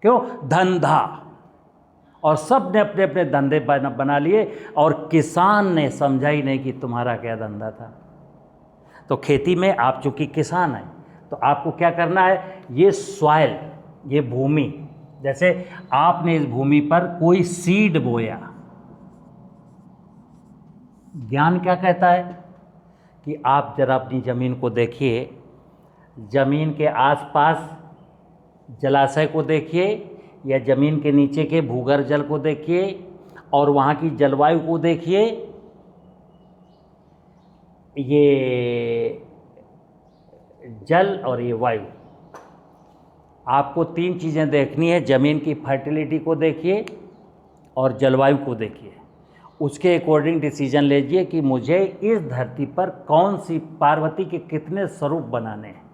क्यों? धंधा। और सब ने अपने अपने धंधे बना लिए और किसान ने समझा ही नहीं कि तुम्हारा क्या धंधा था। तो खेती में आप चूंकि किसान हैं तो आपको क्या करना है, ये सॉइल, ये भूमि, जैसे आपने इस भूमि पर कोई सीड बोया, ज्ञान क्या कहता है कि आप जरा अपनी ज़मीन को देखिए, ज़मीन के आसपास जलाशय को देखिए या ज़मीन के नीचे के भूगर्भ जल को देखिए और वहाँ की जलवायु को देखिए। ये जल और ये वायु, आपको 3 चीज़ें देखनी है। ज़मीन की फर्टिलिटी को देखिए और जलवायु को देखिए, उसके अकॉर्डिंग डिसीजन लीजिए कि मुझे इस धरती पर कौन सी पार्वती के कितने स्वरूप बनाने हैं।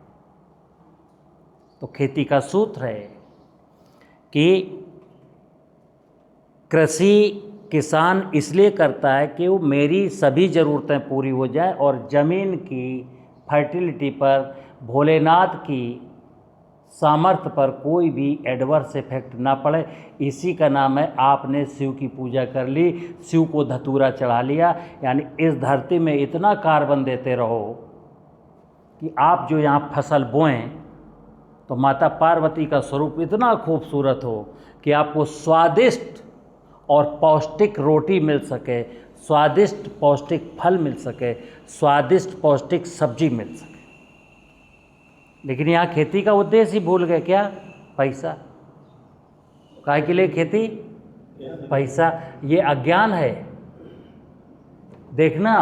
तो खेती का सूत्र है कि कृषि किसान इसलिए करता है कि वो मेरी सभी ज़रूरतें पूरी हो जाए और ज़मीन की फर्टिलिटी पर, भोलेनाथ की सामर्थ्य पर कोई भी एडवर्स इफेक्ट ना पड़े। इसी का नाम है आपने शिव की पूजा कर ली, शिव को धतूरा चढ़ा लिया, यानी इस धरती में इतना कार्बन देते रहो कि आप जो यहाँ फसल बोएं तो माता पार्वती का स्वरूप इतना खूबसूरत हो कि आपको स्वादिष्ट और पौष्टिक रोटी मिल सके, स्वादिष्ट पौष्टिक फल मिल सके, स्वादिष्ट पौष्टिक सब्जी मिल सके। लेकिन यहाँ खेती का उद्देश्य ही भूल गए, क्या? पैसा। काहे के लिए खेती? पैसा। ये अज्ञान है। देखना,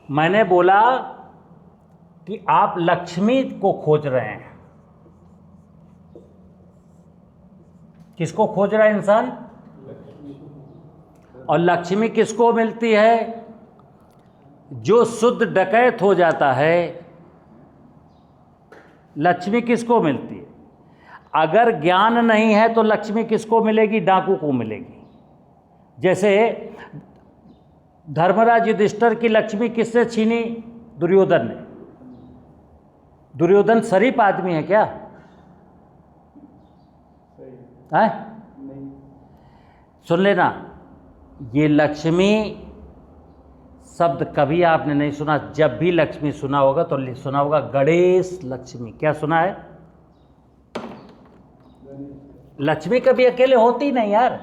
मैंने बोला कि आप लक्ष्मी को खोज रहे हैं। किसको खोज रहा है इंसान? और लक्ष्मी किसको मिलती है? जो शुद्ध डकैत हो जाता है, लक्ष्मी किसको मिलती है? अगर ज्ञान नहीं है तो लक्ष्मी किसको मिलेगी? डाकू को मिलेगी। जैसे धर्मराज युधिष्ठिर की लक्ष्मी किससे छीनी? दुर्योधन ने। दुर्योधन शरीफ आदमी है क्या? है? सुन लेना, ये लक्ष्मी शब्द कभी आपने नहीं सुना। जब भी लक्ष्मी सुना होगा तो सुना होगा गणेश लक्ष्मी। क्या सुना है? लक्ष्मी कभी अकेले होती नहीं यार।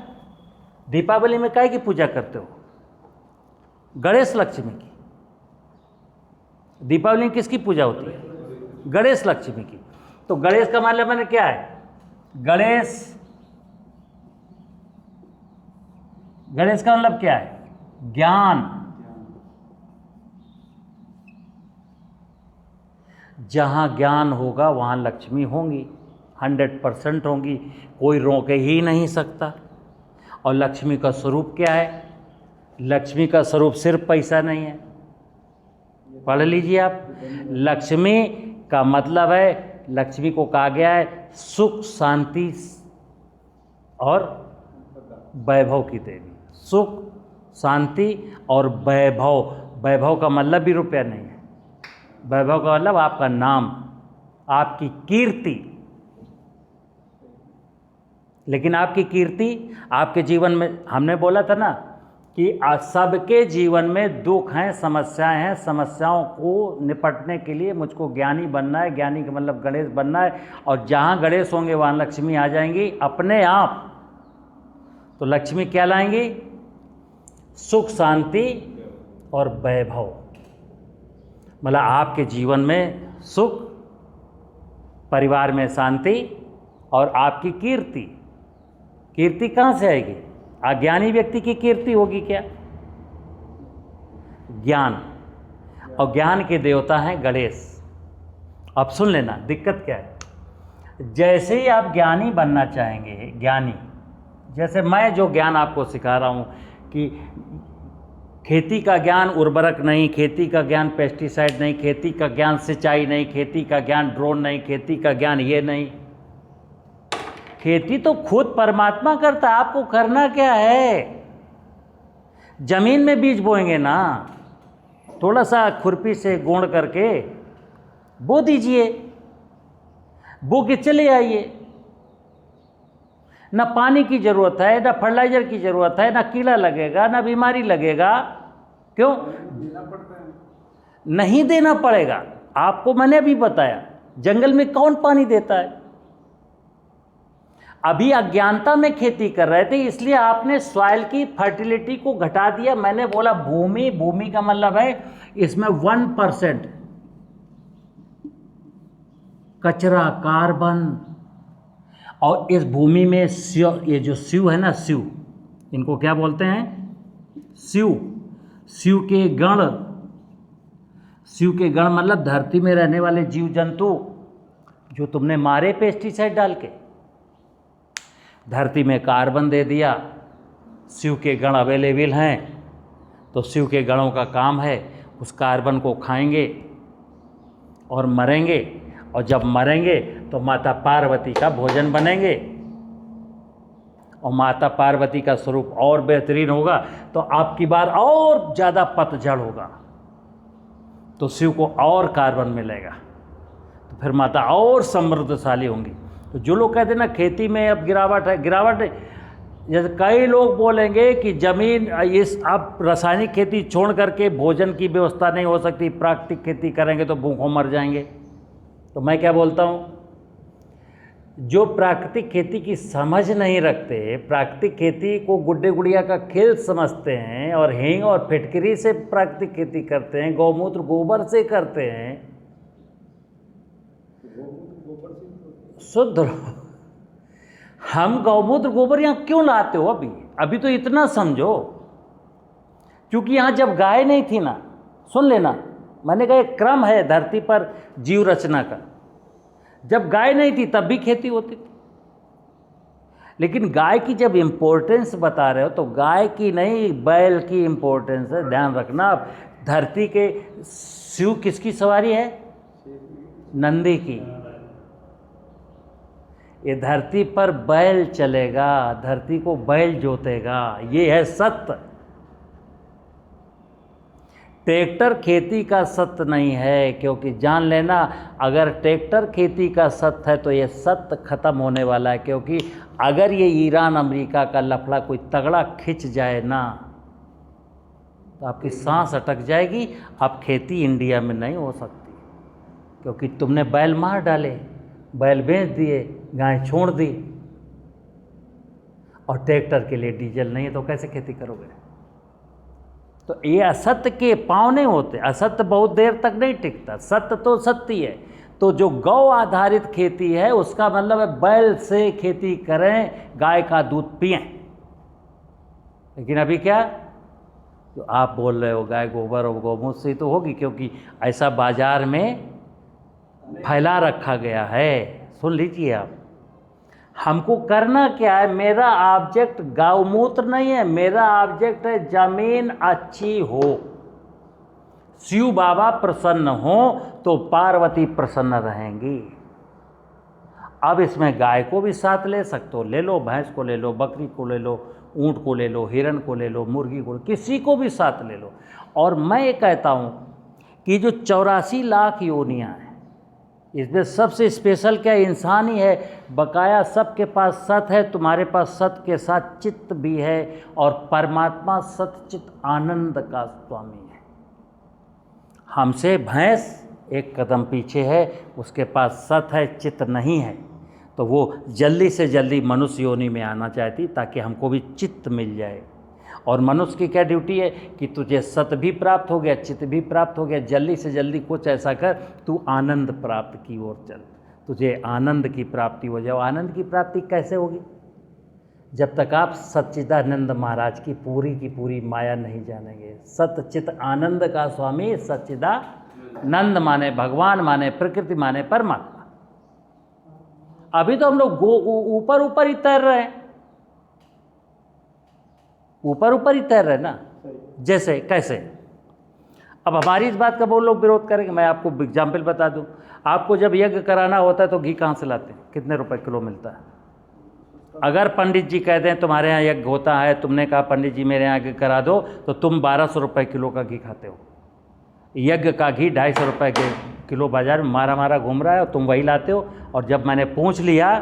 दीपावली में काहे की पूजा करते हो? गणेश लक्ष्मी की। दीपावली में किसकी पूजा होती है? गणेश लक्ष्मी की। तो गणेश का मतलब मैंने क्या है? गणेश का मतलब क्या है? ज्ञान। जहां ज्ञान होगा वहां लक्ष्मी होंगी, 100% होंगी, कोई रोके ही नहीं सकता। और लक्ष्मी का स्वरूप क्या है? लक्ष्मी का स्वरूप सिर्फ पैसा नहीं है। पढ़ लीजिए आप। लक्ष्मी का मतलब है, लक्ष्मी को कहा गया है सुख, शांति और वैभव की देवी। सुख, शांति और वैभव। वैभव का मतलब भी रुपया नहीं है। वैभव का मतलब आपका नाम, आपकी कीर्ति। लेकिन आपकी कीर्ति आपके जीवन में, हमने बोला था ना कि सबके जीवन में दुख हैं, समस्याएं हैं। समस्याओं को निपटने के लिए मुझको ज्ञानी बनना है। ज्ञानी का मतलब गणेश बनना है। और जहाँ गणेश होंगे वहाँ लक्ष्मी आ जाएंगी अपने आप। तो लक्ष्मी क्या लाएंगी? सुख, शांति और वैभव। मतलब आपके जीवन में सुख, परिवार में शांति और आपकी कीर्ति। कीर्ति कहाँ से आएगी? अज्ञानी व्यक्ति की कीर्ति होगी क्या? ज्ञान। और ज्ञान के देवता हैं गणेश। अब सुन लेना, दिक्कत क्या है? जैसे ही आप ज्ञानी बनना चाहेंगे, ज्ञानी, जैसे मैं जो ज्ञान आपको सिखा रहा हूँ कि खेती का ज्ञान उर्वरक नहीं, खेती का ज्ञान पेस्टिसाइड नहीं, खेती का ज्ञान सिंचाई नहीं, खेती का ज्ञान ड्रोन नहीं, खेती का ज्ञान ये नहीं। खेती तो खुद परमात्मा करता है। आपको करना क्या है? जमीन में बीज बोएंगे ना, थोड़ा सा खुरपी से गोंड करके बो दीजिए, बो के चले आइए। ना पानी की ज़रूरत है, ना फर्टिलाइजर की ज़रूरत है, ना कीड़ा लगेगा, ना बीमारी लगेगा। क्यों नहीं देना पड़ेगा? आपको मैंने अभी बताया, जंगल में कौन पानी देता है? अभी अज्ञानता में खेती कर रहे थे, इसलिए आपने सॉइल की फर्टिलिटी को घटा दिया। मैंने बोला भूमि, भूमि का मतलब है इसमें 1% कचरा, कार्बन। और इस भूमि में ये जो शिव है ना, शिव, इनको क्या बोलते हैं? शिव। शिव के गण। शिव के गण मतलब धरती में रहने वाले जीव जंतु जो तुमने मारे पेस्टिसाइड डाल के। धरती में कार्बन दे दिया, शिव के गण अवेलेबल हैं, तो शिव के गणों का काम है उस कार्बन को खाएंगे और मरेंगे। और जब मरेंगे तो माता पार्वती का भोजन बनेंगे। और माता पार्वती का स्वरूप और बेहतरीन होगा तो आपकी बार और ज़्यादा पतझड़ होगा, तो शिव को और कार्बन मिलेगा, तो फिर माता और समृद्धशाली होंगी। तो जो लोग कहते हैं ना खेती में अब गिरावट है, गिरावट जैसे कई लोग बोलेंगे कि ज़मीन इस अब रासायनिक खेती छोड़ करके भोजन की व्यवस्था नहीं हो सकती, प्राकृतिक खेती करेंगे तो भूखों मर जाएंगे। तो मैं क्या बोलता हूँ, जो प्राकृतिक खेती की समझ नहीं रखते, प्राकृतिक खेती को गुड्डे गुड़िया का खेल समझते हैं और हींग और फिटकरी से प्राकृतिक खेती करते हैं, गौमूत्र गोबर से करते हैं, शुद्ध। हम गौमूत्र गोबर यहाँ क्यों लाते हो? अभी तो इतना समझो, क्योंकि यहाँ जब गाय नहीं थी ना, सुन लेना, मैंने कहा एक क्रम है धरती पर जीव रचना का। जब गाय नहीं थी तब भी खेती होती थी, लेकिन गाय की जब इम्पोर्टेंस बता रहे हो तो गाय की नहीं, बैल की इम्पोर्टेंस है। ध्यान रखना, धरती के शिव किसकी सवारी है? नंदी की। ये धरती पर बैल चलेगा, धरती को बैल जोतेगा, ये है सत्य। ट्रैक्टर खेती का सत्य नहीं है, क्योंकि जान लेना, अगर ट्रैक्टर खेती का सत्य है तो ये सत्य खत्म होने वाला है। क्योंकि अगर ये ईरान अमेरिका का लफड़ा कोई तगड़ा खिंच जाए ना, तो आपकी सांस अटक जाएगी। अब खेती इंडिया में नहीं हो सकती, क्योंकि तुमने बैल मार डाले, बैल बेच दिए, गाय छोड़ दी, और ट्रैक्टर के लिए डीजल नहीं है, तो कैसे खेती करोगे? तो ये असत्य के पाँव नहीं होते। असत्य बहुत देर तक नहीं टिकता, सत्य तो सत्य है। तो जो गौ आधारित खेती है उसका मतलब है बैल से खेती करें, गाय का दूध पिएं। लेकिन अभी क्या तो आप बोल रहे हो गाय गोबर और गौमूत्र से तो होगी, क्योंकि ऐसा बाजार में फैला रखा गया है। सुन लीजिए आप, हमको करना क्या है? मेरा ऑब्जेक्ट गौमूत्र नहीं है, मेरा ऑब्जेक्ट है जमीन अच्छी हो, शिव बाबा प्रसन्न हो तो पार्वती प्रसन्न रहेंगी। अब इसमें गाय को भी साथ ले सकते हो, ले लो, भैंस को ले लो, बकरी को ले लो, ऊंट को ले लो, हिरण को ले लो, मुर्गी को, किसी को भी साथ ले लो। और मैं ये कहता हूँ कि जो 84 लाख योनियाँ हैं, इसमें सबसे स्पेशल क्या इंसान ही है। बकाया सबके पास सत है, तुम्हारे पास सत के साथ चित्त भी है, और परमात्मा सतचित आनंद का स्वामी है। हमसे भैंस एक कदम पीछे है, उसके पास सत है, चित्त नहीं है, तो वो जल्दी से जल्दी मनुष्य योनि में आना चाहती, ताकि हमको भी चित्त मिल जाए। और मनुष्य की क्या ड्यूटी है कि तुझे सत भी प्राप्त हो गया, चित्त भी प्राप्त हो गया, जल्दी से जल्दी कुछ ऐसा कर तू आनंद प्राप्त की ओर चल, तुझे आनंद की प्राप्ति हो जाए। आनंद की प्राप्ति कैसे होगी? जब तक आप सच्चिदानंद महाराज की पूरी माया नहीं जानेंगे। सतचित आनंद का स्वामी सच्चिदानंद माने भगवान, माने प्रकृति, माने परमात्मा। अभी तो हम लोग ऊपर ऊपर ही तैर रहे हैं, ऊपर ऊपर ही तैर रहे ना। जैसे कैसे? अब हमारी इस बात का वो लोग विरोध करेंगे। मैं आपको एग्जाम्पल बता दूं, आपको जब यज्ञ कराना होता है तो घी कहाँ से लाते हैं? कितने रुपए किलो मिलता है? अगर पंडित जी कहते हैं तुम्हारे यहाँ यज्ञ होता है, तुमने कहा पंडित जी मेरे यहाँ यज्ञ करा दो, तो तुम 1200 रुपये किलो का घी खाते हो। यज्ञ का घी 250 रुपये के किलो बाजार में मारा घूम रहा है, और तुम वही लाते हो। और जब मैंने पूछ लिया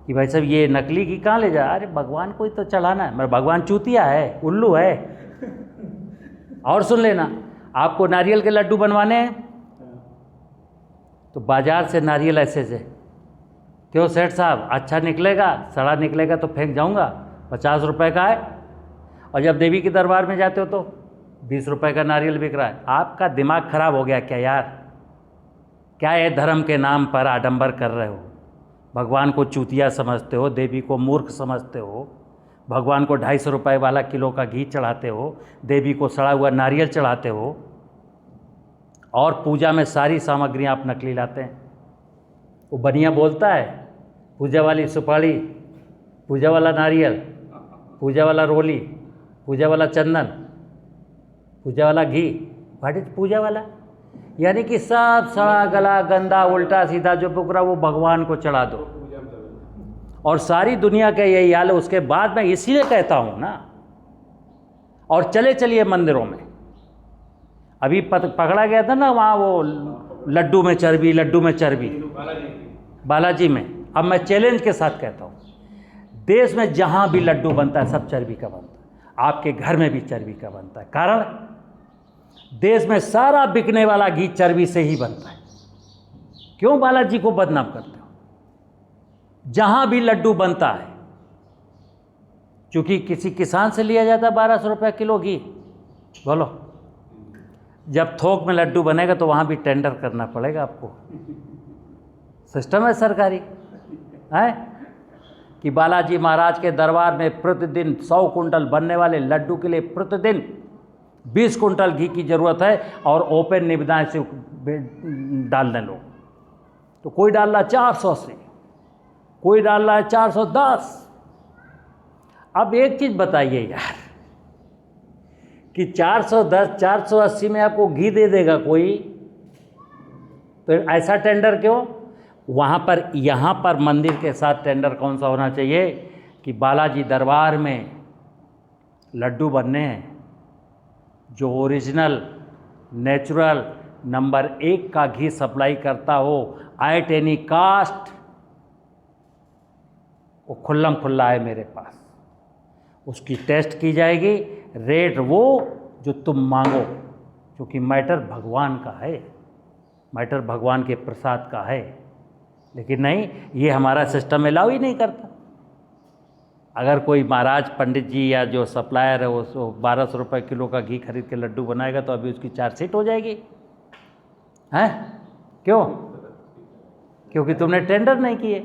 कि भाई साहब ये नकली घी कहाँ ले जा, अरे भगवान को ही तो चढ़ाना है। मेरा भगवान चूतिया है, उल्लू है। और सुन लेना, आपको नारियल के लड्डू बनवाने हैं तो बाजार से नारियल ऐसे से, क्यों सेठ साहब अच्छा निकलेगा, सड़ा निकलेगा तो फेंक जाऊंगा, 50 रुपए का है। और जब देवी के दरबार में जाते हो तो 20 रुपए का नारियल बिक रहा है। आपका दिमाग खराब हो गया क्या यार? क्या ये धर्म के नाम पर आडंबर कर रहे हो? भगवान को चूतिया समझते हो, देवी को मूर्ख समझते हो, भगवान को 250 रुपये वाला किलो का घी चढ़ाते हो, देवी को सड़ा हुआ नारियल चढ़ाते हो, और पूजा में सारी सामग्रियाँ आप नकली लाते हैं। वो बनिया बोलता है पूजा वाली सुपारी, पूजा वाला नारियल, पूजा वाला रोली, पूजा वाला चंदन, पूजा वाला घी। व्हाट इज पूजा वाला? यानी कि सब सड़ा गला गंदा उल्टा सीधा जो पुकरा वो भगवान को चढ़ा दो। और सारी दुनिया का यही हाल है। उसके बाद मैं इसीलिए कहता हूँ ना, और चले चलिए मंदिरों में। अभी पकड़ा गया था ना वहाँ वो लड्डू में चर्बी, लड्डू में चर्बी, बालाजी में। अब मैं चैलेंज के साथ कहता हूँ, देश में जहाँ भी लड्डू बनता है सब चर्बी का बनता है, आपके घर में भी चर्बी का बनता है। कारण देश में सारा बिकने वाला घी चर्बी से ही बनता है। क्यों बालाजी को बदनाम करते हो? जहाँ भी लड्डू बनता है, क्योंकि किसी किसान से लिया जाता है 1200 रुपये किलो घी, बोलो, जब थोक में लड्डू बनेगा तो वहाँ भी टेंडर करना पड़ेगा आपको। सिस्टम है सरकारी, है कि बालाजी महाराज के दरबार में प्रतिदिन 100 कुंटल बनने वाले लड्डू के लिए प्रतिदिन 20 कुंटल घी की ज़रूरत है, और ओपन निविदाएं से डालने लोग, तो कोई डाल रहा 400 से, कोई डाल रहा है 410। अब एक चीज़ बताइए यार, कि 410 480 में आपको घी दे देगा कोई, तो ऐसा टेंडर क्यों? वहाँ पर, यहाँ पर मंदिर के साथ टेंडर कौन सा होना चाहिए कि बालाजी दरबार में लड्डू बनने हैं, जो ओरिजिनल नेचुरल नंबर 1 का घी सप्लाई करता हो एट एनी कास्ट, वो खुल्लम खुल्ला है मेरे पास, उसकी टेस्ट की जाएगी, रेट वो जो तुम मांगो, क्योंकि मैटर भगवान का है, मैटर भगवान के प्रसाद का है। लेकिन नहीं, ये हमारा सिस्टम अलाउ ही नहीं करता। अगर कोई महाराज पंडित जी या जो सप्लायर है वो 1200 रुपये किलो का घी खरीद के लड्डू बनाएगा तो अभी उसकी चार्जशीट हो जाएगी, हैं? क्यों? क्योंकि तुमने टेंडर नहीं किए।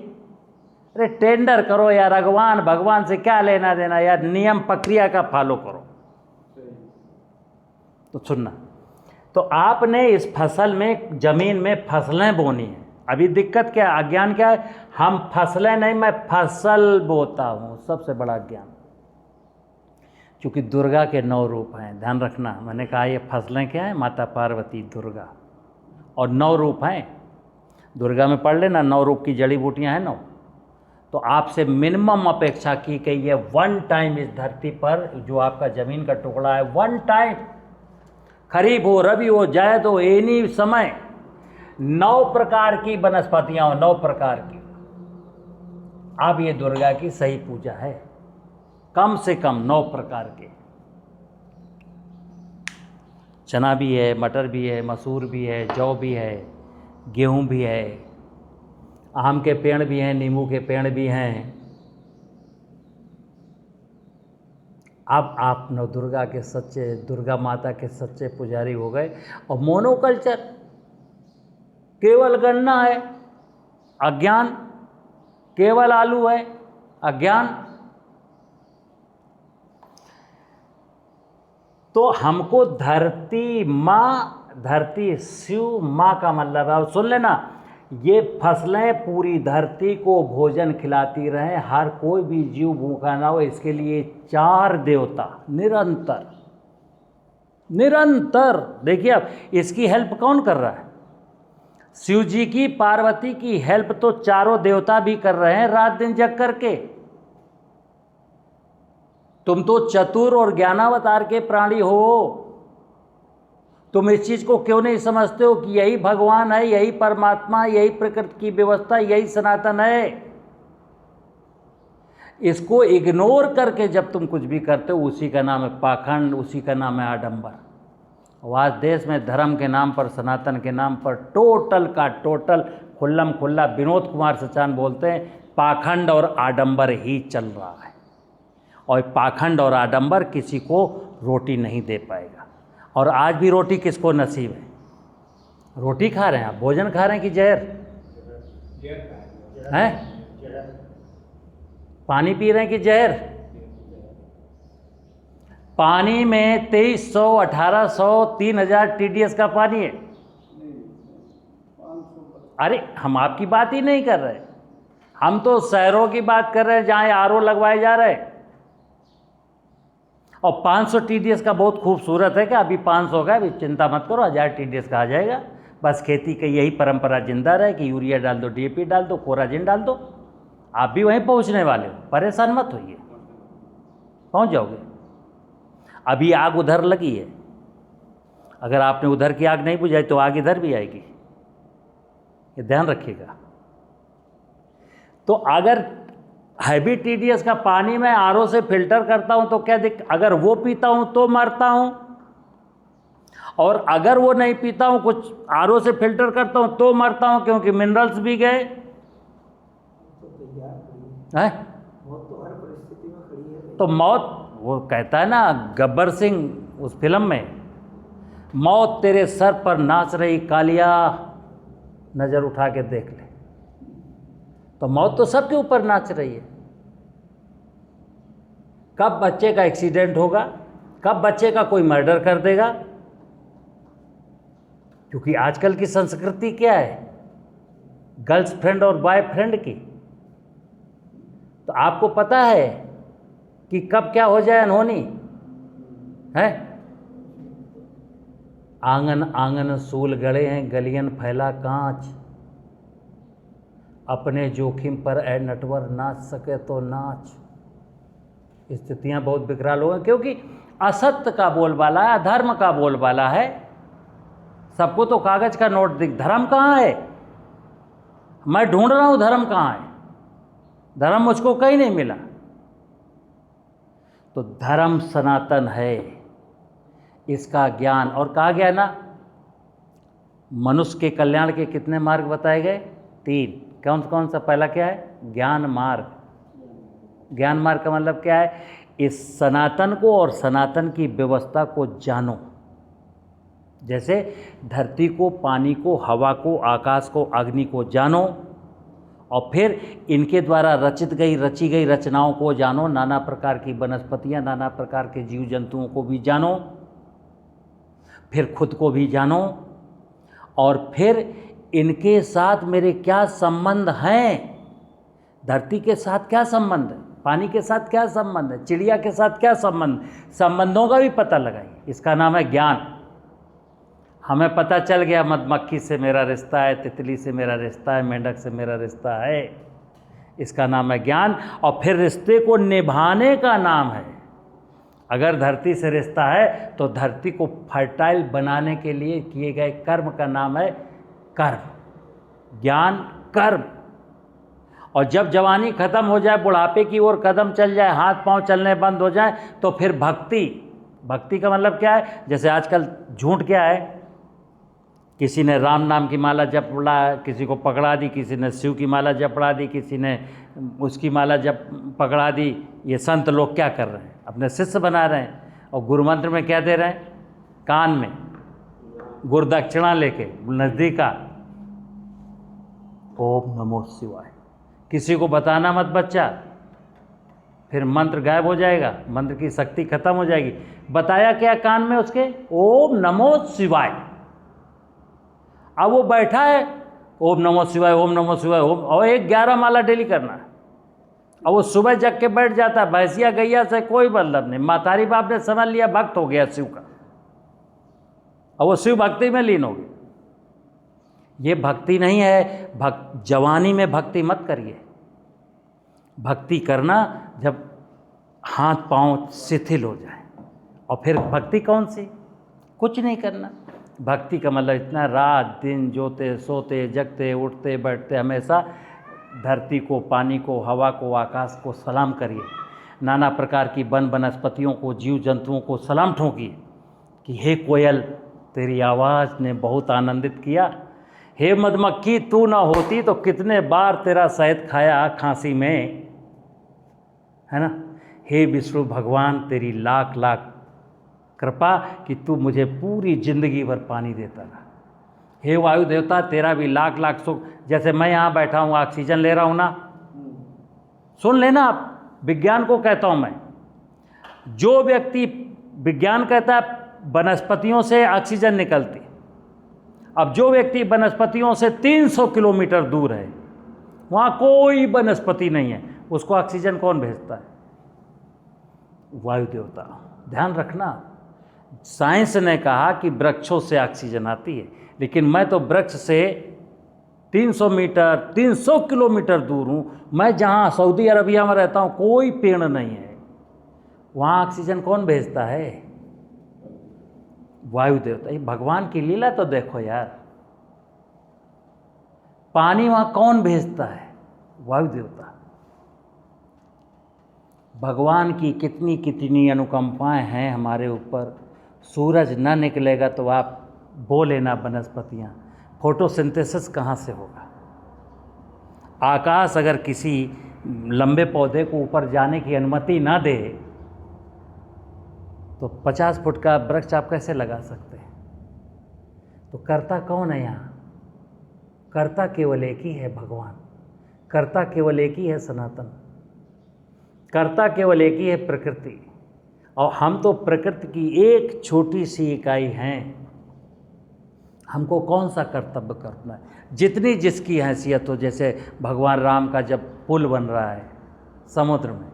अरे टेंडर करो यार, भगवान से क्या लेना देना यार, नियम प्रक्रिया का फॉलो करो। तो सुनना, तो आपने इस फसल में, ज़मीन में फसलें बोनी हैं। अभी दिक्कत क्या है, अज्ञान क्या है, हम फसलें नहीं, मैं फसल बोता हूँ, सबसे बड़ा अज्ञान। क्योंकि दुर्गा के 9 रूप हैं, ध्यान रखना, मैंने कहा ये फसलें क्या है, माता पार्वती, दुर्गा, और 9 रूप हैं। दुर्गा में पढ़ लेना, 9 रूप की जड़ी बूटियाँ हैं 9। तो आपसे मिनिमम अपेक्षा की गई है 1 टाइम इस धरती पर, जो आपका ज़मीन का टुकड़ा है, 1 टाइम, खरीफ हो, रबी हो, जायद हो, एनी समय, 9 प्रकार की वनस्पतियाँ हो, 9 प्रकार की। अब ये दुर्गा की सही पूजा है, कम से कम 9 प्रकार के। चना भी है, मटर भी है, मसूर भी है, जौ भी है, गेहूं भी है, आम के पेड़ भी हैं, नींबू के पेड़ भी हैं। अब आप नव दुर्गा के सच्चे, दुर्गा माता के सच्चे पुजारी हो गए। और मोनोकल्चर, केवल गन्ना है, अज्ञान, केवल आलू है, अज्ञान। तो हमको धरती माँ, धरती शिव माँ का मतलब है, सुन लेना, ये फसलें पूरी धरती को भोजन खिलाती रहें, हर कोई भी जीव भूखा ना हो, इसके लिए 4 देवता निरंतर, निरंतर, देखिए अब इसकी हेल्प कौन कर रहा है? शिव जी की, पार्वती की हेल्प तो चारों देवता भी कर रहे हैं रात दिन जग करके। तुम तो चतुर और ज्ञानावतार के प्राणी हो, तुम इस चीज को क्यों नहीं समझते हो कि यही भगवान है, यही परमात्मा, यही प्रकृति की व्यवस्था, यही सनातन है। इसको इग्नोर करके जब तुम कुछ भी करते हो, उसी का नाम है पाखंड, उसी का नाम है आडंबर। और आज देश में धर्म के नाम पर, सनातन के नाम पर टोटल का टोटल खुल्लम खुल्ला विनोद कुमार सचान बोलते हैं, पाखंड और आडंबर ही चल रहा है। और पाखंड और आडंबर किसी को रोटी नहीं दे पाएगा। और आज भी रोटी किसको नसीब है? रोटी खा रहे हैं आप, भोजन खा रहे हैं कि जहर हैं? पानी पी रहे हैं कि जहर? पानी में 2300, 1800, 3000 TDS का पानी है। अरे हम आपकी बात ही नहीं कर रहे, हम तो शहरों की बात कर रहे हैं जहाँ RO लगवाए जा रहे हैं। और 500 TDS का बहुत खूबसूरत है कि अभी 500 का, अभी चिंता मत करो, 1000 TDS का आ जाएगा। बस खेती की यही परंपरा जिंदा रहे कि यूरिया डाल दो, DAP डाल दो, कोराजिन डाल दो, आप भी वहीं पहुंचने वाले हो, परेशान मत होइए, पहुंच जाओगे। अभी आग उधर लगी है, अगर आपने उधर की आग नहीं बुझाई तो आग इधर भी आएगी, ये ध्यान रखिएगा। तो अगर हैवी TDS का पानी मैं RO से फिल्टर करता हूं तो क्या अगर वो पीता हूं तो मरता हूं, और अगर वो नहीं पीता हूं, कुछ RO से फिल्टर करता हूं तो मरता हूं, क्योंकि मिनरल्स भी गए। है? मौत तो हर परिस्थिति में खड़ी है। तो मौत, वो कहता है ना गब्बर सिंह उस फिल्म में, मौत तेरे सर पर नाच रही कालिया, नज़र उठा के देख ले। तो मौत तो सबके ऊपर नाच रही है। कब बच्चे का एक्सीडेंट होगा, कब बच्चे का कोई मर्डर कर देगा, क्योंकि आजकल की संस्कृति क्या है, गर्ल्स फ्रेंड और बॉयफ्रेंड की। तो आपको पता है कि कब क्या हो जाए अनहोनी है। आंगन आंगन सूल गड़े हैं, गलियन फैला कांच, अपने जोखिम पर ए नटवर नाच सके तो नाच। स्थितियां बहुत विकराल हो गई, क्योंकि असत्य का बोलबाला है, अधर्म का बोलबाला है। सबको तो कागज का नोट दिख, धर्म कहाँ है? मैं ढूंढ रहा हूं धर्म कहाँ है, धर्म मुझको कहीं नहीं मिला। तो धर्म सनातन है, इसका ज्ञान। और कहा गया ना, मनुष्य के कल्याण के कितने मार्ग बताए गए? 3। कौन कौन सा? पहला क्या है? ज्ञान मार्ग। ज्ञान मार्ग का मतलब क्या है? इस सनातन को और सनातन की व्यवस्था को जानो। जैसे धरती को, पानी को, हवा को, आकाश को, अग्नि को जानो, और फिर इनके द्वारा रची गई रचनाओं को जानो। नाना प्रकार की वनस्पतियाँ, नाना प्रकार के जीव जंतुओं को भी जानो, फिर खुद को भी जानो, और फिर इनके साथ मेरे क्या संबंध हैं। धरती के साथ क्या संबंध है, पानी के साथ क्या संबंध है, चिड़िया के साथ क्या संबंध, संबंधों का भी पता लगाइए। इसका नाम है ज्ञान। हमें पता चल गया मधुमक्खी से मेरा रिश्ता है, तितली से मेरा रिश्ता है, मेंढक से मेरा रिश्ता है, इसका नाम है ज्ञान। और फिर रिश्ते को निभाने का नाम है, अगर धरती से रिश्ता है तो धरती को फर्टाइल बनाने के लिए किए गए कर्म का नाम है कर्म, ज्ञान कर्म। और जब जवानी खत्म हो जाए, बुढ़ापे की ओर कदम चल जाए, हाथ पांव चलने बंद हो जाए, तो फिर भक्ति। भक्ति का मतलब क्या है? जैसे आजकल झूठ क्या है, किसी ने राम नाम की माला जपड़ा, किसी को पकड़ा दी, किसी ने शिव की माला जपड़ा दी, किसी ने उसकी माला जप पकड़ा दी। ये संत लोग क्या कर रहे हैं? अपने शिष्य बना रहे हैं। और गुरु मंत्र में क्या दे रहे हैं? कान में गुरुदक्षिणा लेके नज़दीक आ, ओम नमो शिवाय। किसी को बताना मत बच्चा, फिर मंत्र गायब हो जाएगा, मंत्र की शक्ति खत्म हो जाएगी। बताया क्या कान में उसके? ओम नमो शिवाय। अब वो बैठा है, ओम नमो शिवाय, ओम नमो शिवाय, ओम, और 11 माला डेली करना है। अब वो सुबह जग के बैठ जाता है, भैंसिया गैया से कोई मतलब नहीं, मातारी बाप ने समझ लिया भक्त हो गया शिव का, और वो शिव भक्ति में लीन हो गया। ये भक्ति नहीं है। जवानी में भक्ति मत करिए। भक्ति करना जब हाथ पांव शिथिल हो जाए, और फिर भक्ति कौन सी? कुछ नहीं करना। भक्ति का मतलब इतना, रात दिन जोते सोते जगते उठते बैठते हमेशा धरती को, पानी को, हवा को, आकाश को सलाम करिए। नाना प्रकार की वन वनस्पतियों को, जीव जंतुओं को सलाम ठोकिए कि हे कोयल, तेरी आवाज़ ने बहुत आनंदित किया। हे मधुमक्खी, तू ना होती तो कितने बार तेरा शहद खाया खांसी में, है ना। हे विष्णु भगवान, तेरी लाख लाख कृपा कि तू मुझे पूरी जिंदगी भर पानी देता रहा। हे वायु देवता, तेरा भी लाख लाख सुख। जैसे मैं यहाँ बैठा हूँ, ऑक्सीजन ले रहा हूँ ना, सुन लेना आप, विज्ञान को कहता हूँ मैं। जो व्यक्ति, विज्ञान कहता है वनस्पतियों से ऑक्सीजन निकलती, अब जो व्यक्ति वनस्पतियों से 300 किलोमीटर दूर है, वहाँ कोई वनस्पति नहीं है, उसको ऑक्सीजन कौन भेजता है? वायु देवता। ध्यान रखना, साइंस ने कहा कि वृक्षों से ऑक्सीजन आती है, लेकिन मैं तो वृक्ष से 300 मीटर 300 किलोमीटर दूर हूँ। मैं जहाँ सऊदी अरबिया में रहता हूँ, कोई पेड़ नहीं है, वहाँ ऑक्सीजन कौन भेजता है? वायु देवता। ये भगवान की लीला तो देखो यार। पानी वहाँ कौन भेजता है? वायु देवता। भगवान की कितनी कितनी अनुकंपाएं हैं हमारे ऊपर। सूरज न निकलेगा तो आप बो लेना वनस्पतियाँ, फोटोसिंथेसिस कहाँ से होगा? आकाश अगर किसी लंबे पौधे को ऊपर जाने की अनुमति ना दे तो 50 फुट का वृक्ष आप कैसे लगा सकते हैं? तो कर्ता कौन है यहाँ? कर्ता केवल एक ही है, भगवान। कर्ता केवल एक ही है, सनातन। कर्ता केवल एक ही है, प्रकृति। और हम तो प्रकृति की एक छोटी सी इकाई हैं। हमको कौन सा कर्तव्य करना है? जितनी जिसकी हैसियत हो, जैसे भगवान राम का जब पुल बन रहा है समुद्र में,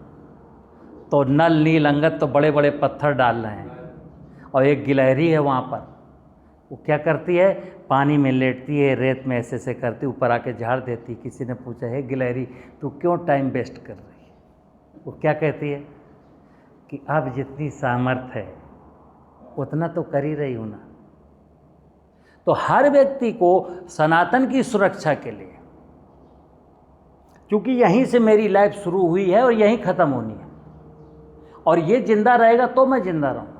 तो नल नील अंगद तो बड़े बड़े पत्थर डाल रहे हैं और एक गिलहरी है वहाँ पर, वो क्या करती है, पानी में लेटती है, रेत में ऐसे ऐसे करती, ऊपर आके झाड़ देती। किसी ने पूछा, है गिलहरी तू क्यों टाइम वेस्ट कर रही है? वो क्या कहती है कि अब जितनी सामर्थ्य है उतना तो कर ही रही हूँ ना। तो हर व्यक्ति को सनातन की सुरक्षा के लिए, क्योंकि यहीं से मेरी लाइफ शुरू हुई है और यहीं ख़त्म होनी है, और ये जिंदा रहेगा तो मैं जिंदा रहूँगा।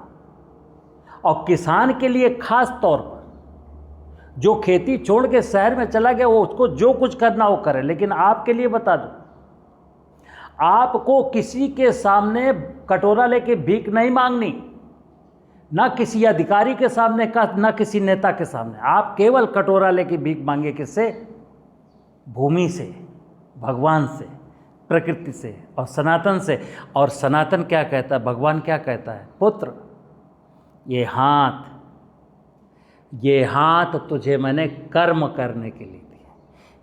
और किसान के लिए खास तौर पर, जो खेती छोड़ के शहर में चला गया, वो उसको जो कुछ करना वो करे। लेकिन आपके लिए बता दूं, आपको किसी के सामने कटोरा लेके भीख नहीं मांगनी, ना किसी अधिकारी के सामने का, ना किसी नेता के सामने। आप केवल कटोरा लेके भीख मांगे किससे? भूमि से, भगवान से, प्रकृति से और सनातन से। और सनातन क्या कहता है, भगवान क्या कहता है? पुत्र, ये हाथ तुझे मैंने कर्म करने के लिए दिया,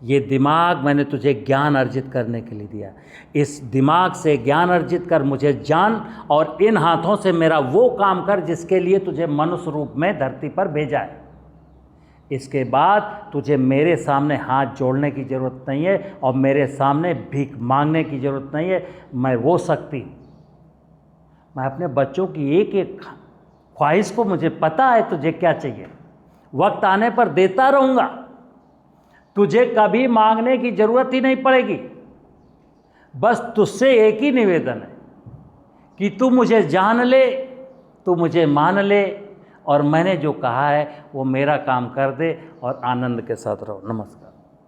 ये दिमाग मैंने तुझे ज्ञान अर्जित करने के लिए दिया। इस दिमाग से ज्ञान अर्जित कर, मुझे जान, और इन हाथों से मेरा वो काम कर जिसके लिए तुझे मनुष्य रूप में धरती पर भेजा है। इसके बाद तुझे मेरे सामने हाथ जोड़ने की ज़रूरत नहीं है और मेरे सामने भीख मांगने की ज़रूरत नहीं है। मैं वो शक्ति हूँ, मैं अपने बच्चों की एक एक ख्वाहिश को, मुझे पता है तुझे क्या चाहिए, वक्त आने पर देता रहूँगा। तुझे कभी मांगने की ज़रूरत ही नहीं पड़ेगी। बस तुझसे एक ही निवेदन है कि तू मुझे जान ले, तू मुझे मान ले, और मैंने जो कहा है वो मेरा काम कर दे और आनंद के साथ रहो। नमस्कार।